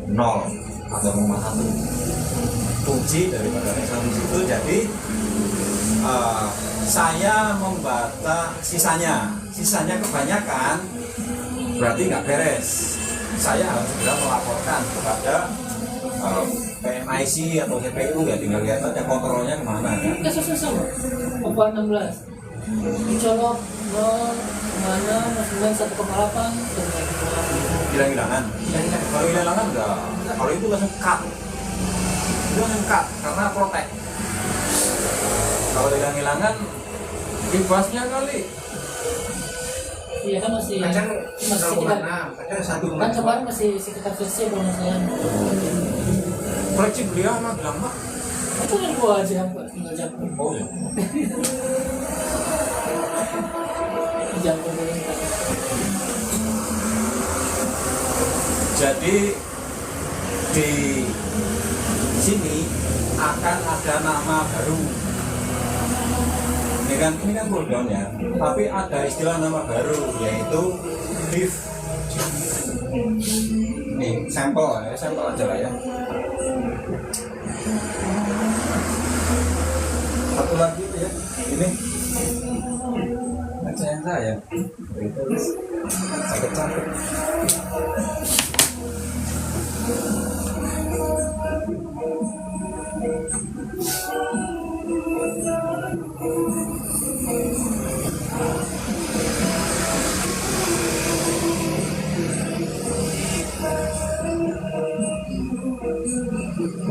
Speaker 1: 0 atau 0,1. Fungsi daripada resolusi itu jadi saya membaca sisanya kebanyakan berarti nggak beres. Saya harus segera melaporkan kepada PMIC atau CPU, ya tinggal lihat aja kontrolnya kemana kan.
Speaker 3: Kasusnya sama. Apa 16 dicolok 0 mana 9 1,8 dan 1,8.
Speaker 1: Hilang-hilangan. Kalau hilang-hilangan enggak. Kalau itu langsung cut. Itu langsung cut karena protect. Kalau hilang-hilangan bebasnya kali.
Speaker 3: Iya kan masih
Speaker 2: kadang
Speaker 3: sekitar
Speaker 2: 0,6 kadang 1,2
Speaker 3: kan kemarin masih sekitar fleksibel maksudnya.
Speaker 1: Fleksibel ya mah bilang mah.
Speaker 3: Itu kan gua aja tinggal jam.
Speaker 1: Oh ya.
Speaker 3: Jam berapa?
Speaker 1: Jadi di sini akan ada nama baru. Ini kan cool down ya, tapi ada istilah nama baru yaitu div. Nih sampel aja lah ya. Satu lagi ya, ini baca yang saya itu cakep.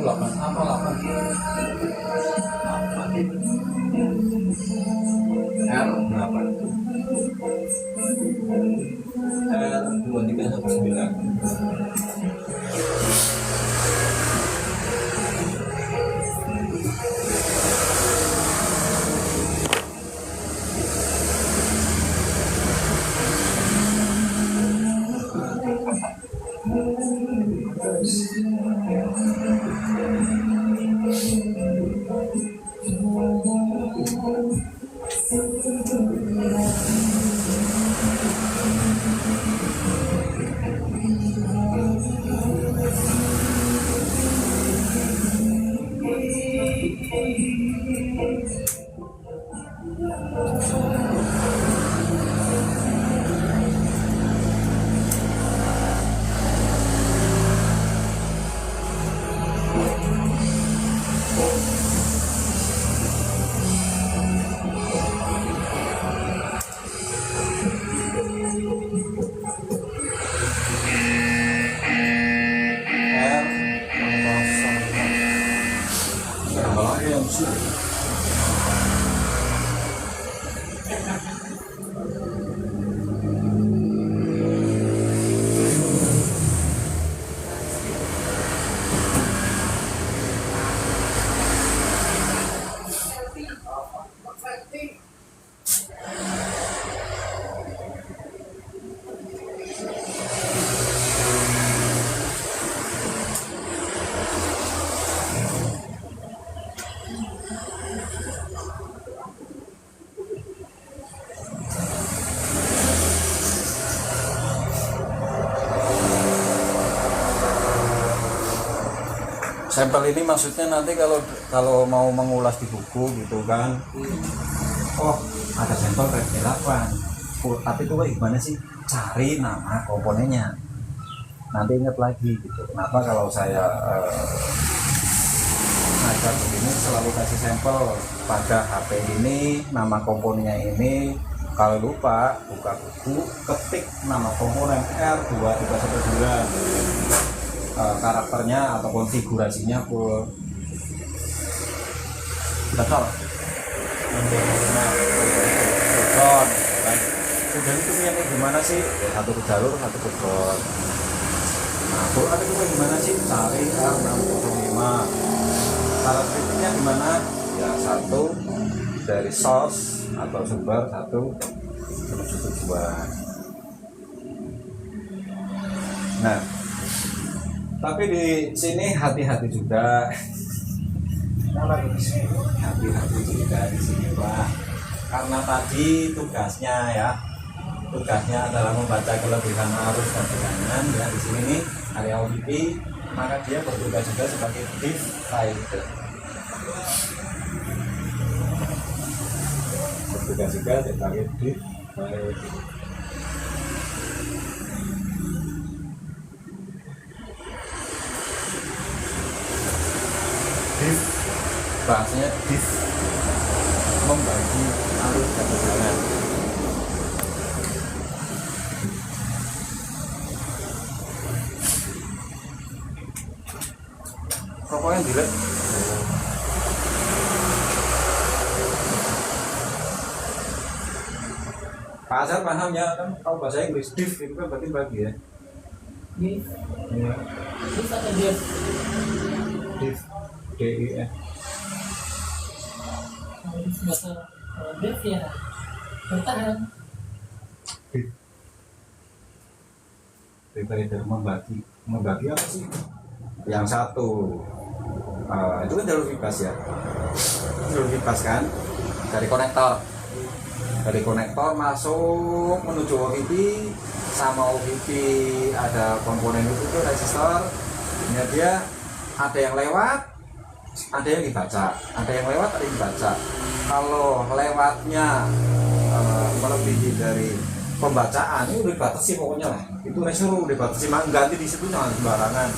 Speaker 1: Lapan apa lapan? R berapa? R 2319. Sampel ini maksudnya nanti kalau mau mengulas di buku gitu kan, oh ada sampel red 8, tapi itu gimana sih cari nama komponennya, nanti ingat lagi gitu. Kenapa kalau saya ngajar begini selalu kasih sampel pada HP ini, nama komponennya ini. Kalau lupa buka buku, ketik nama komponen R2319, karakternya atau konfigurasinya full betul. Nah, udah itu punya gimana sih? Satu ke jalur, satu ke bor. Nah, ada juga gimana sih? Cari R605. Cara kritiknya gimana? Ya satu dari source atau sumber, satu menuju tujuan. Nah, tapi di sini hati-hati juga. Hati-hati juga di sini Pak. Karena tadi tugasnya adalah membaca kelebihan arus dan tegangan ya di sini nih area OBP, maka dia bertugas juga sebagai div fighter. Bertugas juga sebagai div fighter. Div, bahasanya div, membagi arus dan tegangan. Rokoknya dilek. Pak Azhar paham ya, kan tahu bahasa Inggris, div itu kan berarti bagi ya.
Speaker 3: Div,
Speaker 1: Iya.
Speaker 3: div atau div?
Speaker 1: Div, DIF.
Speaker 3: Bahasa div ya bertahan.
Speaker 1: Div, membagi. membagi apa sih? Yang satu itu kan jalur bypass ya, jalur bypass kan dari konektor masuk menuju OVP, sama OVP ada komponen itu tuh resistor. Ya, dia ada yang lewat, ada yang dibaca, ada yang lewat, ada yang dibaca. Kalau lewatnya melebihi dari pembacaan, ini udah dibatasi pokoknya lah. Itu resistor udah dibatasi, ganti di situ jangan sembarangan,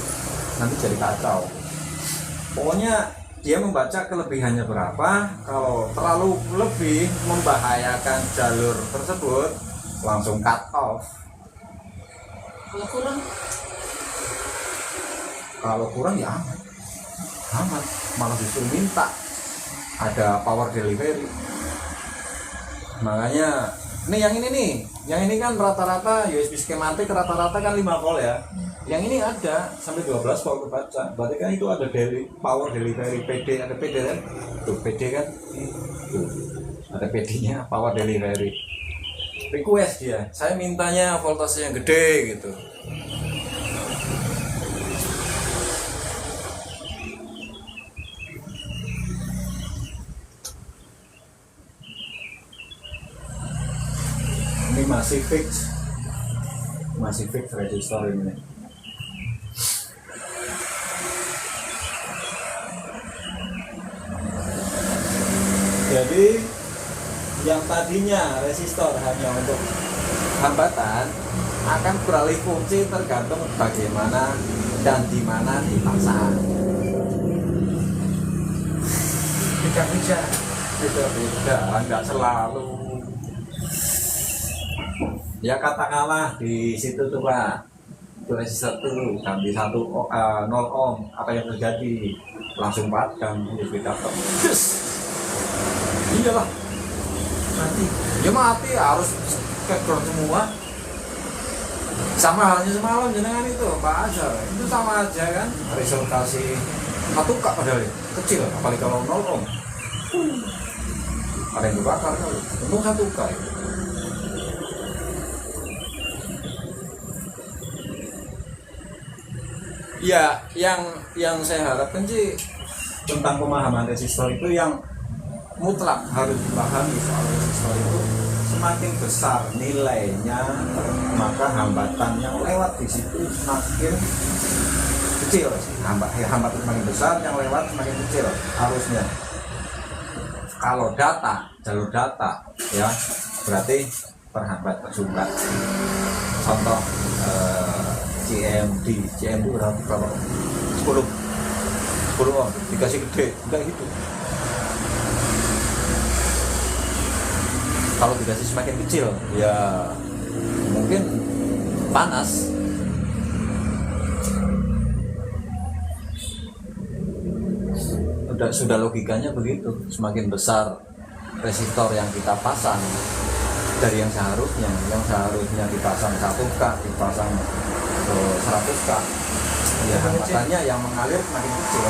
Speaker 1: nanti jadi kacau. Pokoknya dia membaca kelebihannya berapa. Kalau terlalu lebih membahayakan jalur tersebut, langsung cut off. Kalau kurang ya aman, malah justru minta ada power delivery. Makanya yang ini kan rata-rata USB skematik rata-rata kan 5 volt ya. Yang ini ada sampai 12 volt kebaca. Berarti kan itu ada power delivery PD, ada PD kan? Tuh PD kan? Tuh. Ada PD-nya power delivery. Request dia, saya mintanya voltase yang gede gitu. Ini masih fix resistor ini. Jadi yang tadinya resistor hanya untuk hambatan akan beralih fungsi tergantung bagaimana dan di mana dipasang. Beda-beda, enggak selalu. Ya katakanlah di situ tuh Pak, itu resistor tuh ganti 0 ohm, apa yang terjadi? Langsung padam, beda kok. Iyalah, mati harus kegrond semua. Sama halnya semalam jenengan itu Pak Azhar, itu sama aja kan, resultasi 1 K padahal kecil, apalagi kalau 0 ohm. Ada yang dibakar kali, untung 1 K. Ya, yang saya harapkan sih tentang pemahaman resistor itu yang mutlak harus dipahami soal resistor itu, semakin besar nilainya maka hambatan yang lewat di situ semakin kecil. Hambatan semakin besar, yang lewat semakin kecil harusnya. Kalau jalur data ya berarti terhambat, tersumbat. Contoh CMD berapa? 10 ohm dikasih gede, enggak gitu. Kalau dikasih semakin kecil ya mungkin panas. Sudah logikanya begitu. Semakin besar resistor yang kita pasang dari yang seharusnya dipasang 1 K, dipasang 100 K, ya hambatannya yang mengalir semakin kecil.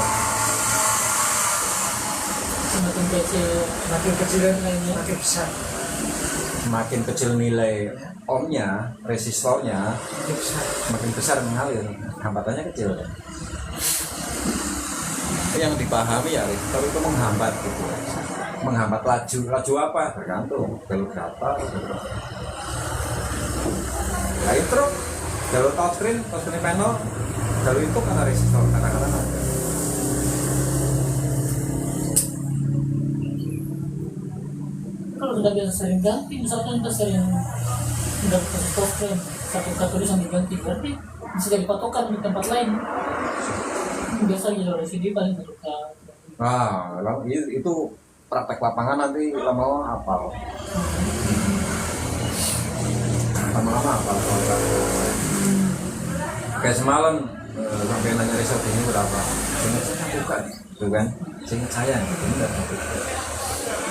Speaker 3: Semakin kecil nilainya makin besar.
Speaker 1: Semakin kecil nilai ohmnya, resistornya, semakin besar mengalir, hambatannya kecil. Yang dipahami ya resistor itu menghambat gitu, menghambat laju apa tergantung jalur data. Nah itu jalur touchscreen panel, jalur itu karena resistor kadang-kadang ada.
Speaker 3: Kalau sudah biasa sering ganti, misalkan kita sering udah kasih touchscreen 1 kartu sambil ganti, berarti bisa jadi patokan di tempat lain. Biasa jalur LCD paling 1 K.
Speaker 1: Nah, itu praktek lapangan nanti lama-lama hafal. Lama-lama hafal. Kayak semalam sampai nanya resort ini berapa? Seingat saya bukan, itu kan? Seingat saya ini nggak tahu.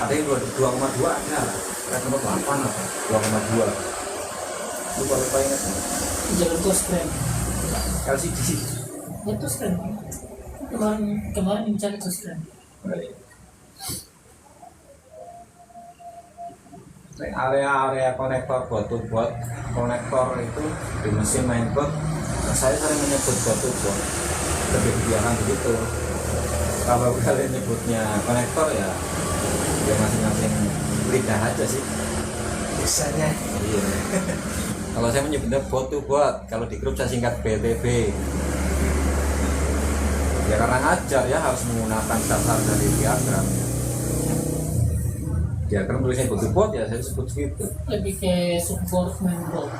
Speaker 1: Ada yang 2,2 ada, kayak nomor 8 apa? 2,2. Itu lupa ingat.
Speaker 3: Jalur touchscreen.
Speaker 1: LCD.
Speaker 3: Ya touchscreen. Kemarin mencari touchscreen.
Speaker 1: Area konektor buat konektor itu di mesin mainboard saya sering menyebut bot lebih biarkan begitu. Kalau kalian nyebutnya konektor ya masing-masing lidah aja sih
Speaker 2: Biasanya.
Speaker 1: iya. Kalau saya menyebutnya bot, kalau di grup saya singkat BTB ya karena ngajar ya harus menggunakan dasar dari diagram tulisnya bot ya saya sebut gitu.
Speaker 3: Lebih ke support mainboard.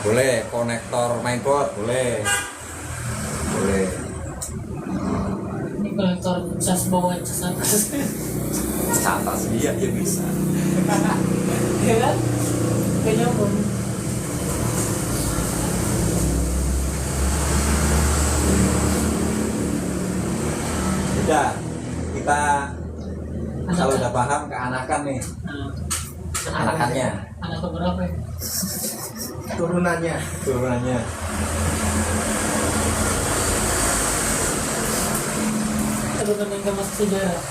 Speaker 1: Boleh konektor mainboard boleh
Speaker 3: Ini konektor cas bawah cas atas.
Speaker 1: atas iya ya bisa.
Speaker 3: Ya kan? Kayaknya pun.
Speaker 1: Udah kita kalau udah paham keanakan nih anakannya
Speaker 3: Anak keberapa ya?
Speaker 2: Turunannya.
Speaker 1: turunannya.
Speaker 3: Turunan yang gak masuk sejarah.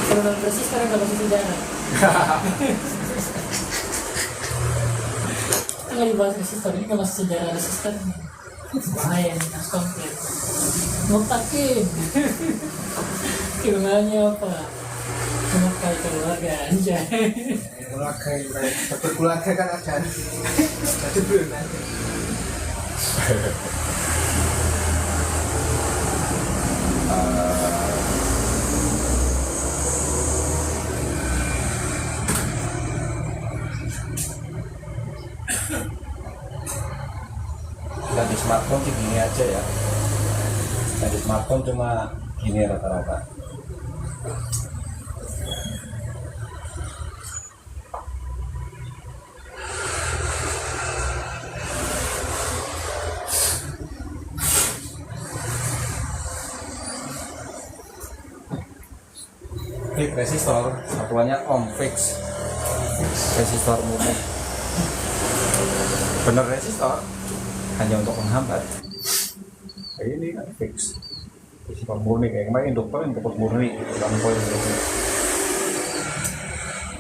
Speaker 3: Turunan persis sekarang gak masuk sejarah. Nggak dibahas resistor, ini gak masuk sejarah resistor. Bahaya nih, harus komplit. Ngotakin. Kirungannya apa? Memakai keluarga anjay.
Speaker 2: Berkeluarga kan ada. Ada turunan.
Speaker 1: Kita di smartphone sih gini aja ya. Kita di smartphone cuma gini rata-rata. Fix resistor, satuannya ohm fix. Resistor murni. Bener resistor, hanya untuk menghambat. Kayak ini kan fix. Resistor murni kayak kemarin untuk murni, bukan poin murni.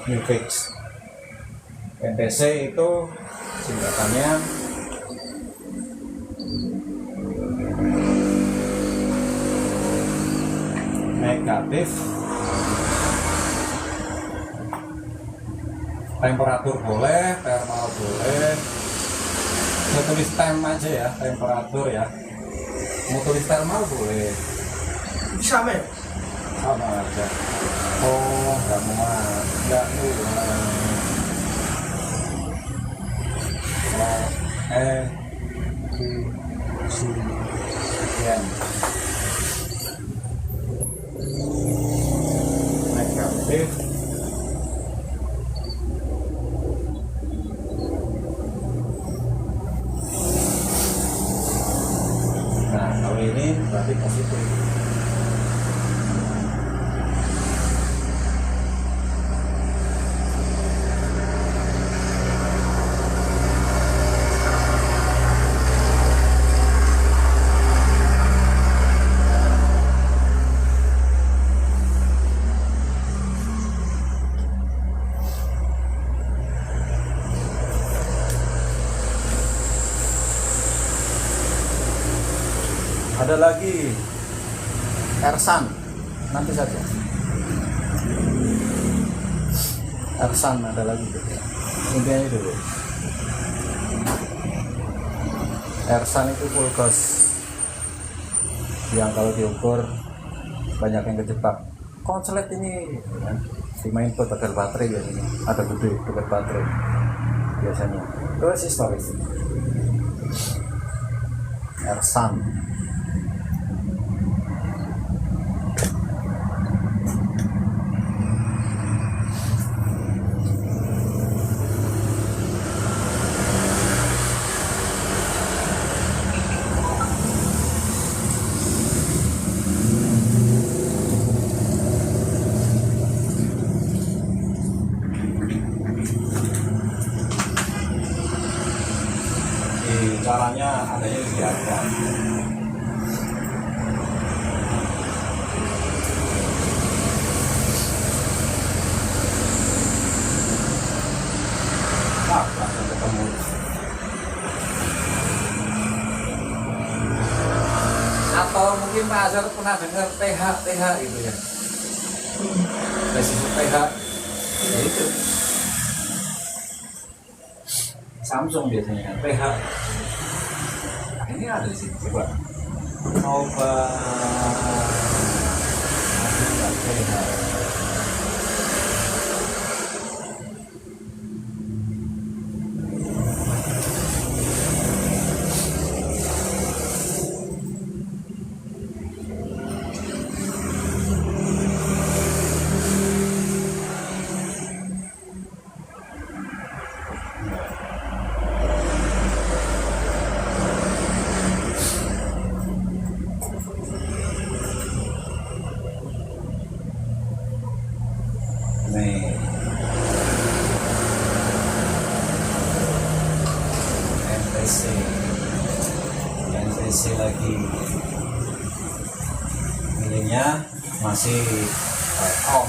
Speaker 1: Ini fix. NTC itu singkatannya negatif temperatur boleh, thermal boleh. Saya tulis tem aja ya, temperatur ya. Mau tulis thermal boleh,
Speaker 2: Sama ya?
Speaker 1: sama aja. Oh, nggak muat, nggak muat. Oh, sekian. Negatif. Nah, kalau ini berarti positif. Ada lagi Ersan, nanti saja. Ersan ada lagi. Intinya itu. Ersan itu full gas yang kalau diukur banyak yang kejebak. Konslet ini ya, dimain buat baterai biasanya. Ada gede dekat baterai biasanya. Itu resistor itu. Ersan. Caranya adanya dibiarkan. Langsung ketemu. Atau mungkin Pak Azhar pernah dengar TH itu ya, resistor TH, ya itu Samsung biasanya kan TH. Nah, ini ada di sini, coba coba TH. Nih, NTC lagi, nilainya masih ohm,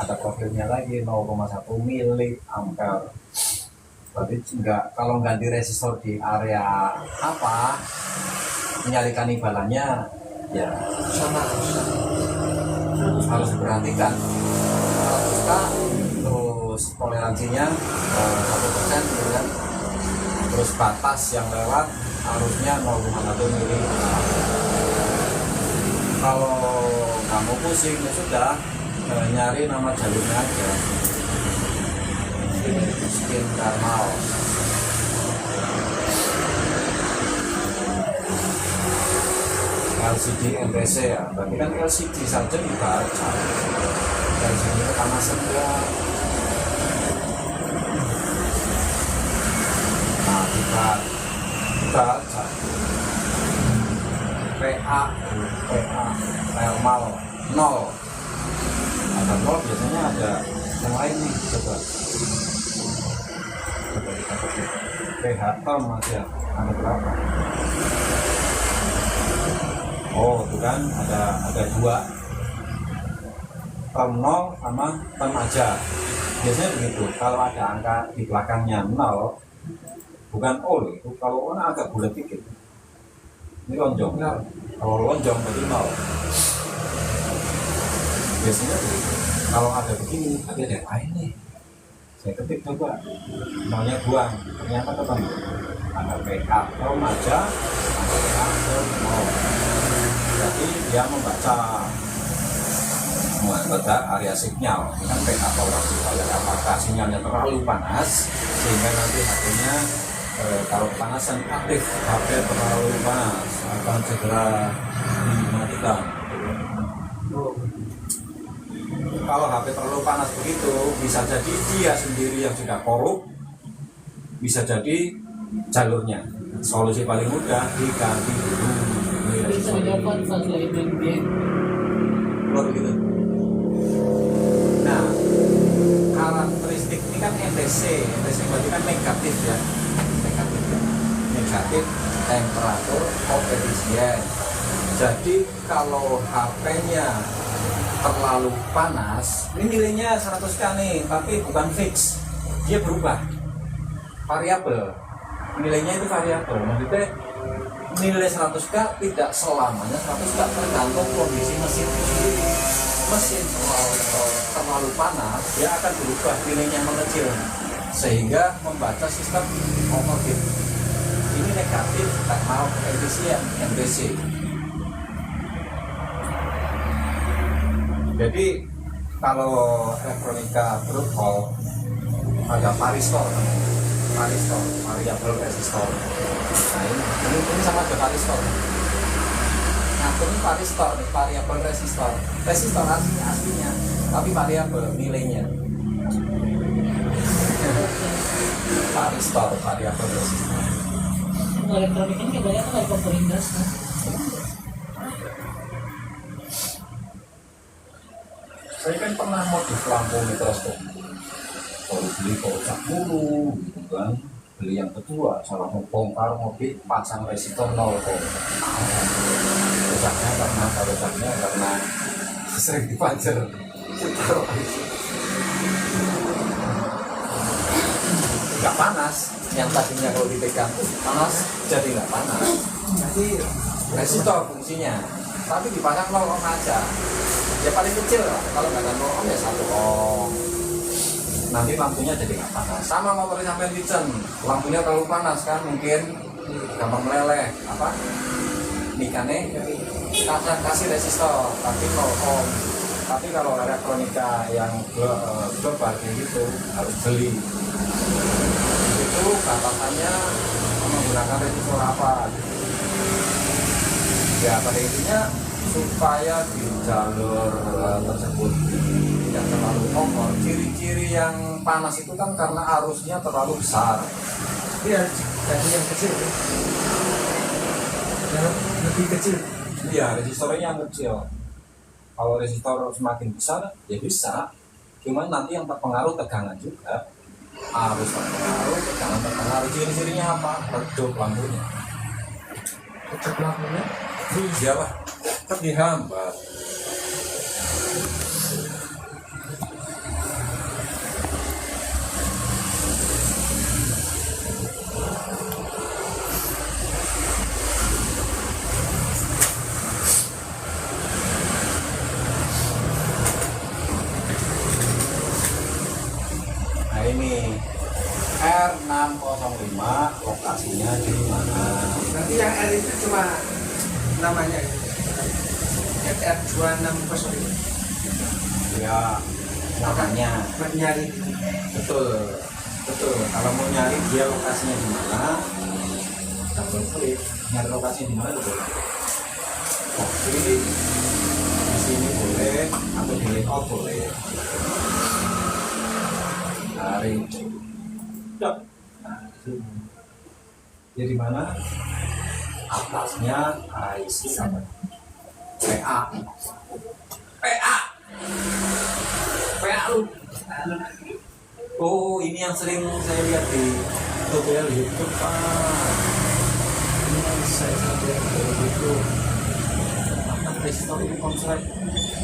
Speaker 1: ada profilnya lagi 0,1 mili ampere. Berarti enggak, kalau ganti resistor di area apa, menyalikan imbalannya ya
Speaker 2: Sama.
Speaker 1: harus diperhatikan. 100K terus toleransinya 1% gitu kan, terus batas yang lewat harusnya 0,1 mili. Kalau kamu pusing ya sudah, nyari nama jalurnya aja, skin thermal. LCD NTC ya, berarti kan LCD saja dibaca. LCD kepanasan enggak? Nah, dibaca. PA thermal 0. Ada 0 biasanya ada yang lain nih, coba kita ketik PH term aja, ada berapa? Oh, itu kan ada 2, term 0 sama term aja. Biasanya begitu. Kalau ada angka di belakangnya 0, bukan O loh, itu kalau O agak bulat dikit. Ini lonjong. Kalau lonjong berarti 0. Biasanya begitu. Kalau ada begini, ada yang lain nih. Saya ketik coba, 0-nya buang, ternyata ketemu. Ada PA term aja, ada PA term 0. Jadi dia membaca area sinyal dengan PA toleransi. Apakah sinyalnya terlalu panas sehingga nanti HP-nya kalau panasan aktif, HP terlalu panas akan segera dimatikan. Kalau HP terlalu panas begitu, bisa jadi dia sendiri yang sudah korup, bisa jadi jalurnya. Solusi paling mudah diganti dulu.
Speaker 3: Bisa dapat satu dia.
Speaker 1: Keluar begitu. Nah, karakteristik ini kan NTC berarti kan negatif ya, negatif temperatur koefisien. Jadi kalau HP-nya terlalu panas, ini nilainya 100K nih, tapi bukan fix, dia berubah, variabel. Nilainya itu variabel, maksudnya nilai 100K tidak selamanya 100K, tergantung kondisi mesin sendiri. Mesin terlalu panas, dia akan berubah, nilainya mengecil sehingga membaca sistem overheat. Ini negatif thermal efisien NTC. Jadi kalau elektronika berhol ada varistor, variabel resistor. Nah ini sama ada varistor. Nah ini varistor, variabel resistor. Resistor aslinya, tapi variabel nilainya. Varistor, variabel resistor.
Speaker 3: Elektronik ini kebanyakan dari komponen gas kan?
Speaker 1: Saya kan pernah modif lampu mikroskop. Kalau beli kocak dulu, gitu kan. Beli yang kedua, salah membongkar mobil, pasang resistor 0 kok. Kocaknya karena sering dipajar. nggak panas. Yang tadinya kalau dipegang panas jadi nggak panas.
Speaker 2: Jadi
Speaker 1: Resistor fungsinya, tapi dipasang 0 ohm aja. Ya paling kecil lah. Kalau nggak ada 0 ohm ya 1 ohm. Nanti lampunya jadi nggak panas. Sama motornya sampai kitchen, lampunya terlalu panas kan mungkin gampang meleleh. Apa? Nikane kasih resistor, tapi 0 ohm. Tapi kalau elektronika yang global kayak gitu harus beli. Itu batasannya menggunakan resistor apa? Ya pada intinya supaya di jalur tersebut tidak terlalu kotor. Ciri-ciri yang panas itu kan karena arusnya terlalu besar.
Speaker 2: dia jadi yang kecil, yang lebih kecil.
Speaker 1: Iya, resistornya yang kecil. Kalau resistor semakin besar, ya bisa. Cuman nanti yang terpengaruh tegangan juga. Arus terpengaruh, tegangan terpengaruh. Ciri-cirinya apa? Redup lampunya.
Speaker 2: Kecil lampunya.
Speaker 1: Iya lah, tetap dihambat. Nah ini R605 lokasinya di mana?
Speaker 2: Nanti yang R itu cuma namanya FR2605
Speaker 1: Ya makanya
Speaker 2: buat nyari.
Speaker 1: betul kalau mau nyari dia lokasinya di mana double klik nyari lokasinya di mana betul. Oke, di sini boleh atau di layout boleh. Cari nah, dia di mana? Atasnya IC sama PA lu. Oh, ini yang sering saya lihat di tutorial YouTube Pak. Ini yang saya lihat di YouTube. Apa resistor ini konslet?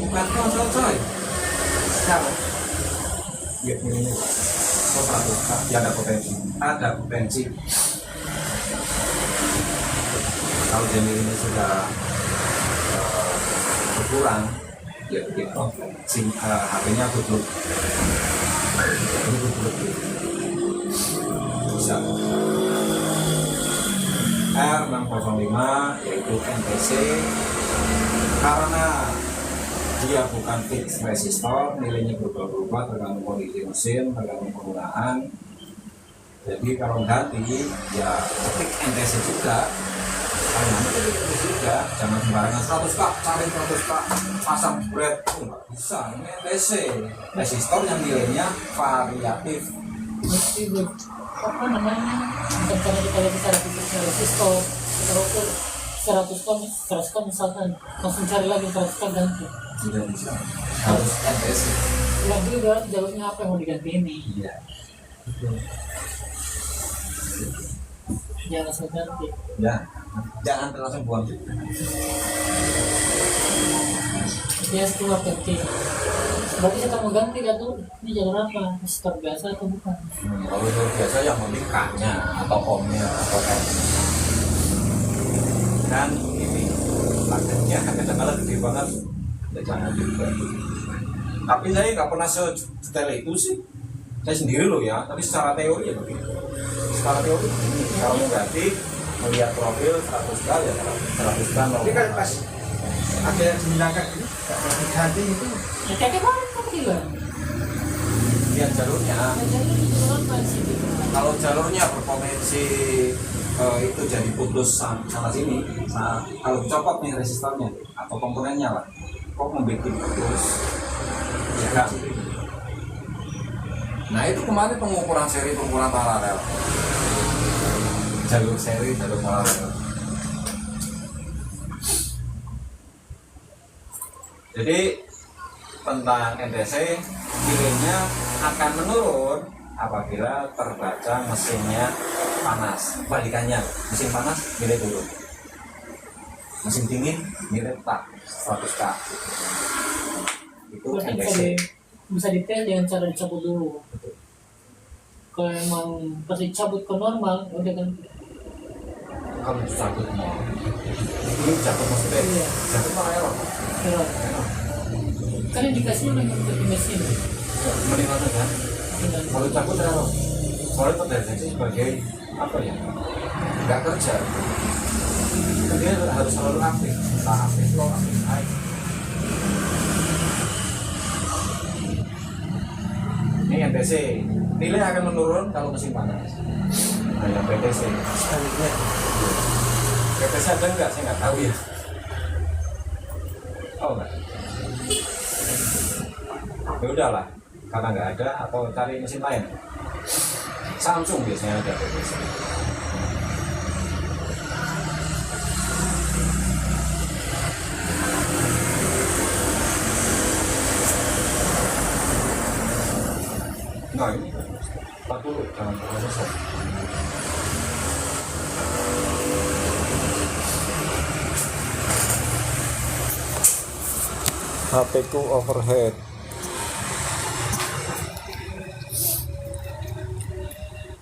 Speaker 1: Bukan konslet coy. Siapa? Ya ini. Oh, ya ada potensi. Ada potensi. Kalau jenis ini sudah berkurang, ya bikin konflik. HP-nya tutup. Bisa. R605 yaitu NTC karena dia bukan fix resistor, nilainya berubah-ubah tergantung kondisi mesin, tergantung penggunaan. Jadi kalau ganti ya ketik NTC juga. Nanti itu juga jangan sembarangan 100 kak, cari 100 kak, pasang spread, nggak bisa. Ini NTC resistor yang nilainya variatif.
Speaker 3: Mesti apa namanya? Bukan karena kita lagi cara bikin resistor, kita ukur 100 ton misalkan, langsung cari lagi 100 ton ganti.
Speaker 1: Tidak bisa, harus NTC.
Speaker 3: Yang juga jalurnya apa yang mau diganti ini?
Speaker 1: Iya.
Speaker 3: Jangan langsung ganti.
Speaker 1: Ya, jangan langsung buang.
Speaker 3: Dia keluar ganti. Berarti kita mau ganti kan tuh? Ini jalur apa? Resistor biasa atau bukan?
Speaker 1: Kalau itu biasa yang penting K-nya atau ohmnya atau M-nya. Dan ini laginya kadang-kadang gede banget, ya jangan juga. Tapi saya nggak pernah sedetail itu sih. Saya sendiri loh ya, tapi secara teori ya begitu. Secara teori begini, kalau mau ganti melihat profil 100 kali ya 100 kali.
Speaker 2: Tapi kan pas ada yang dibilangkan ini nggak mau diganti itu.
Speaker 3: Ya kayak kemarin kan juga.
Speaker 1: Lihat jalurnya.
Speaker 3: Jadi ini jalur apa sih?
Speaker 1: Kalau jalurnya berpotensi itu jadi putus sana sini. Nah, kalau dicopot nih resistornya atau komponennya lah, kok membuat putus? Ya kan? Nah itu kemarin pengukuran seri, pengukuran paralel. Jalur seri, jalur paralel. Jadi tentang NTC nilainya akan menurun apabila terbaca mesinnya panas. Balikannya, mesin panas nilai turun, mesin dingin nilai tetap 100K. Itu NTC.
Speaker 3: Bisa detail dengan cara dicabut dulu. kalau emang pas dicabut ke normal udah kan.
Speaker 1: Kamu cabut mau. Ini cabut maksudnya?
Speaker 3: Iya.
Speaker 1: Cabut mau error.
Speaker 3: Error. Kan yang dikasih memang untuk di mesin.
Speaker 1: Mending mana kan?
Speaker 3: Dengan
Speaker 1: Kalau cabut error. Soalnya terdeteksi sebagai apa ya? Nggak kerja. Jadi harus selalu aktif. Entah aktif low, aktif high. Ini NTC. Nilai akan menurun kalau mesin panas. Nah, yang PTC.
Speaker 2: Selanjutnya
Speaker 1: PTC ada nggak? Saya nggak tahu ya. Oh nggak. Ya udahlah, karena nggak ada atau cari mesin lain. Samsung biasanya ada PTC. Nah ini 40 jangan terlalu besar.
Speaker 4: HP ku overhead.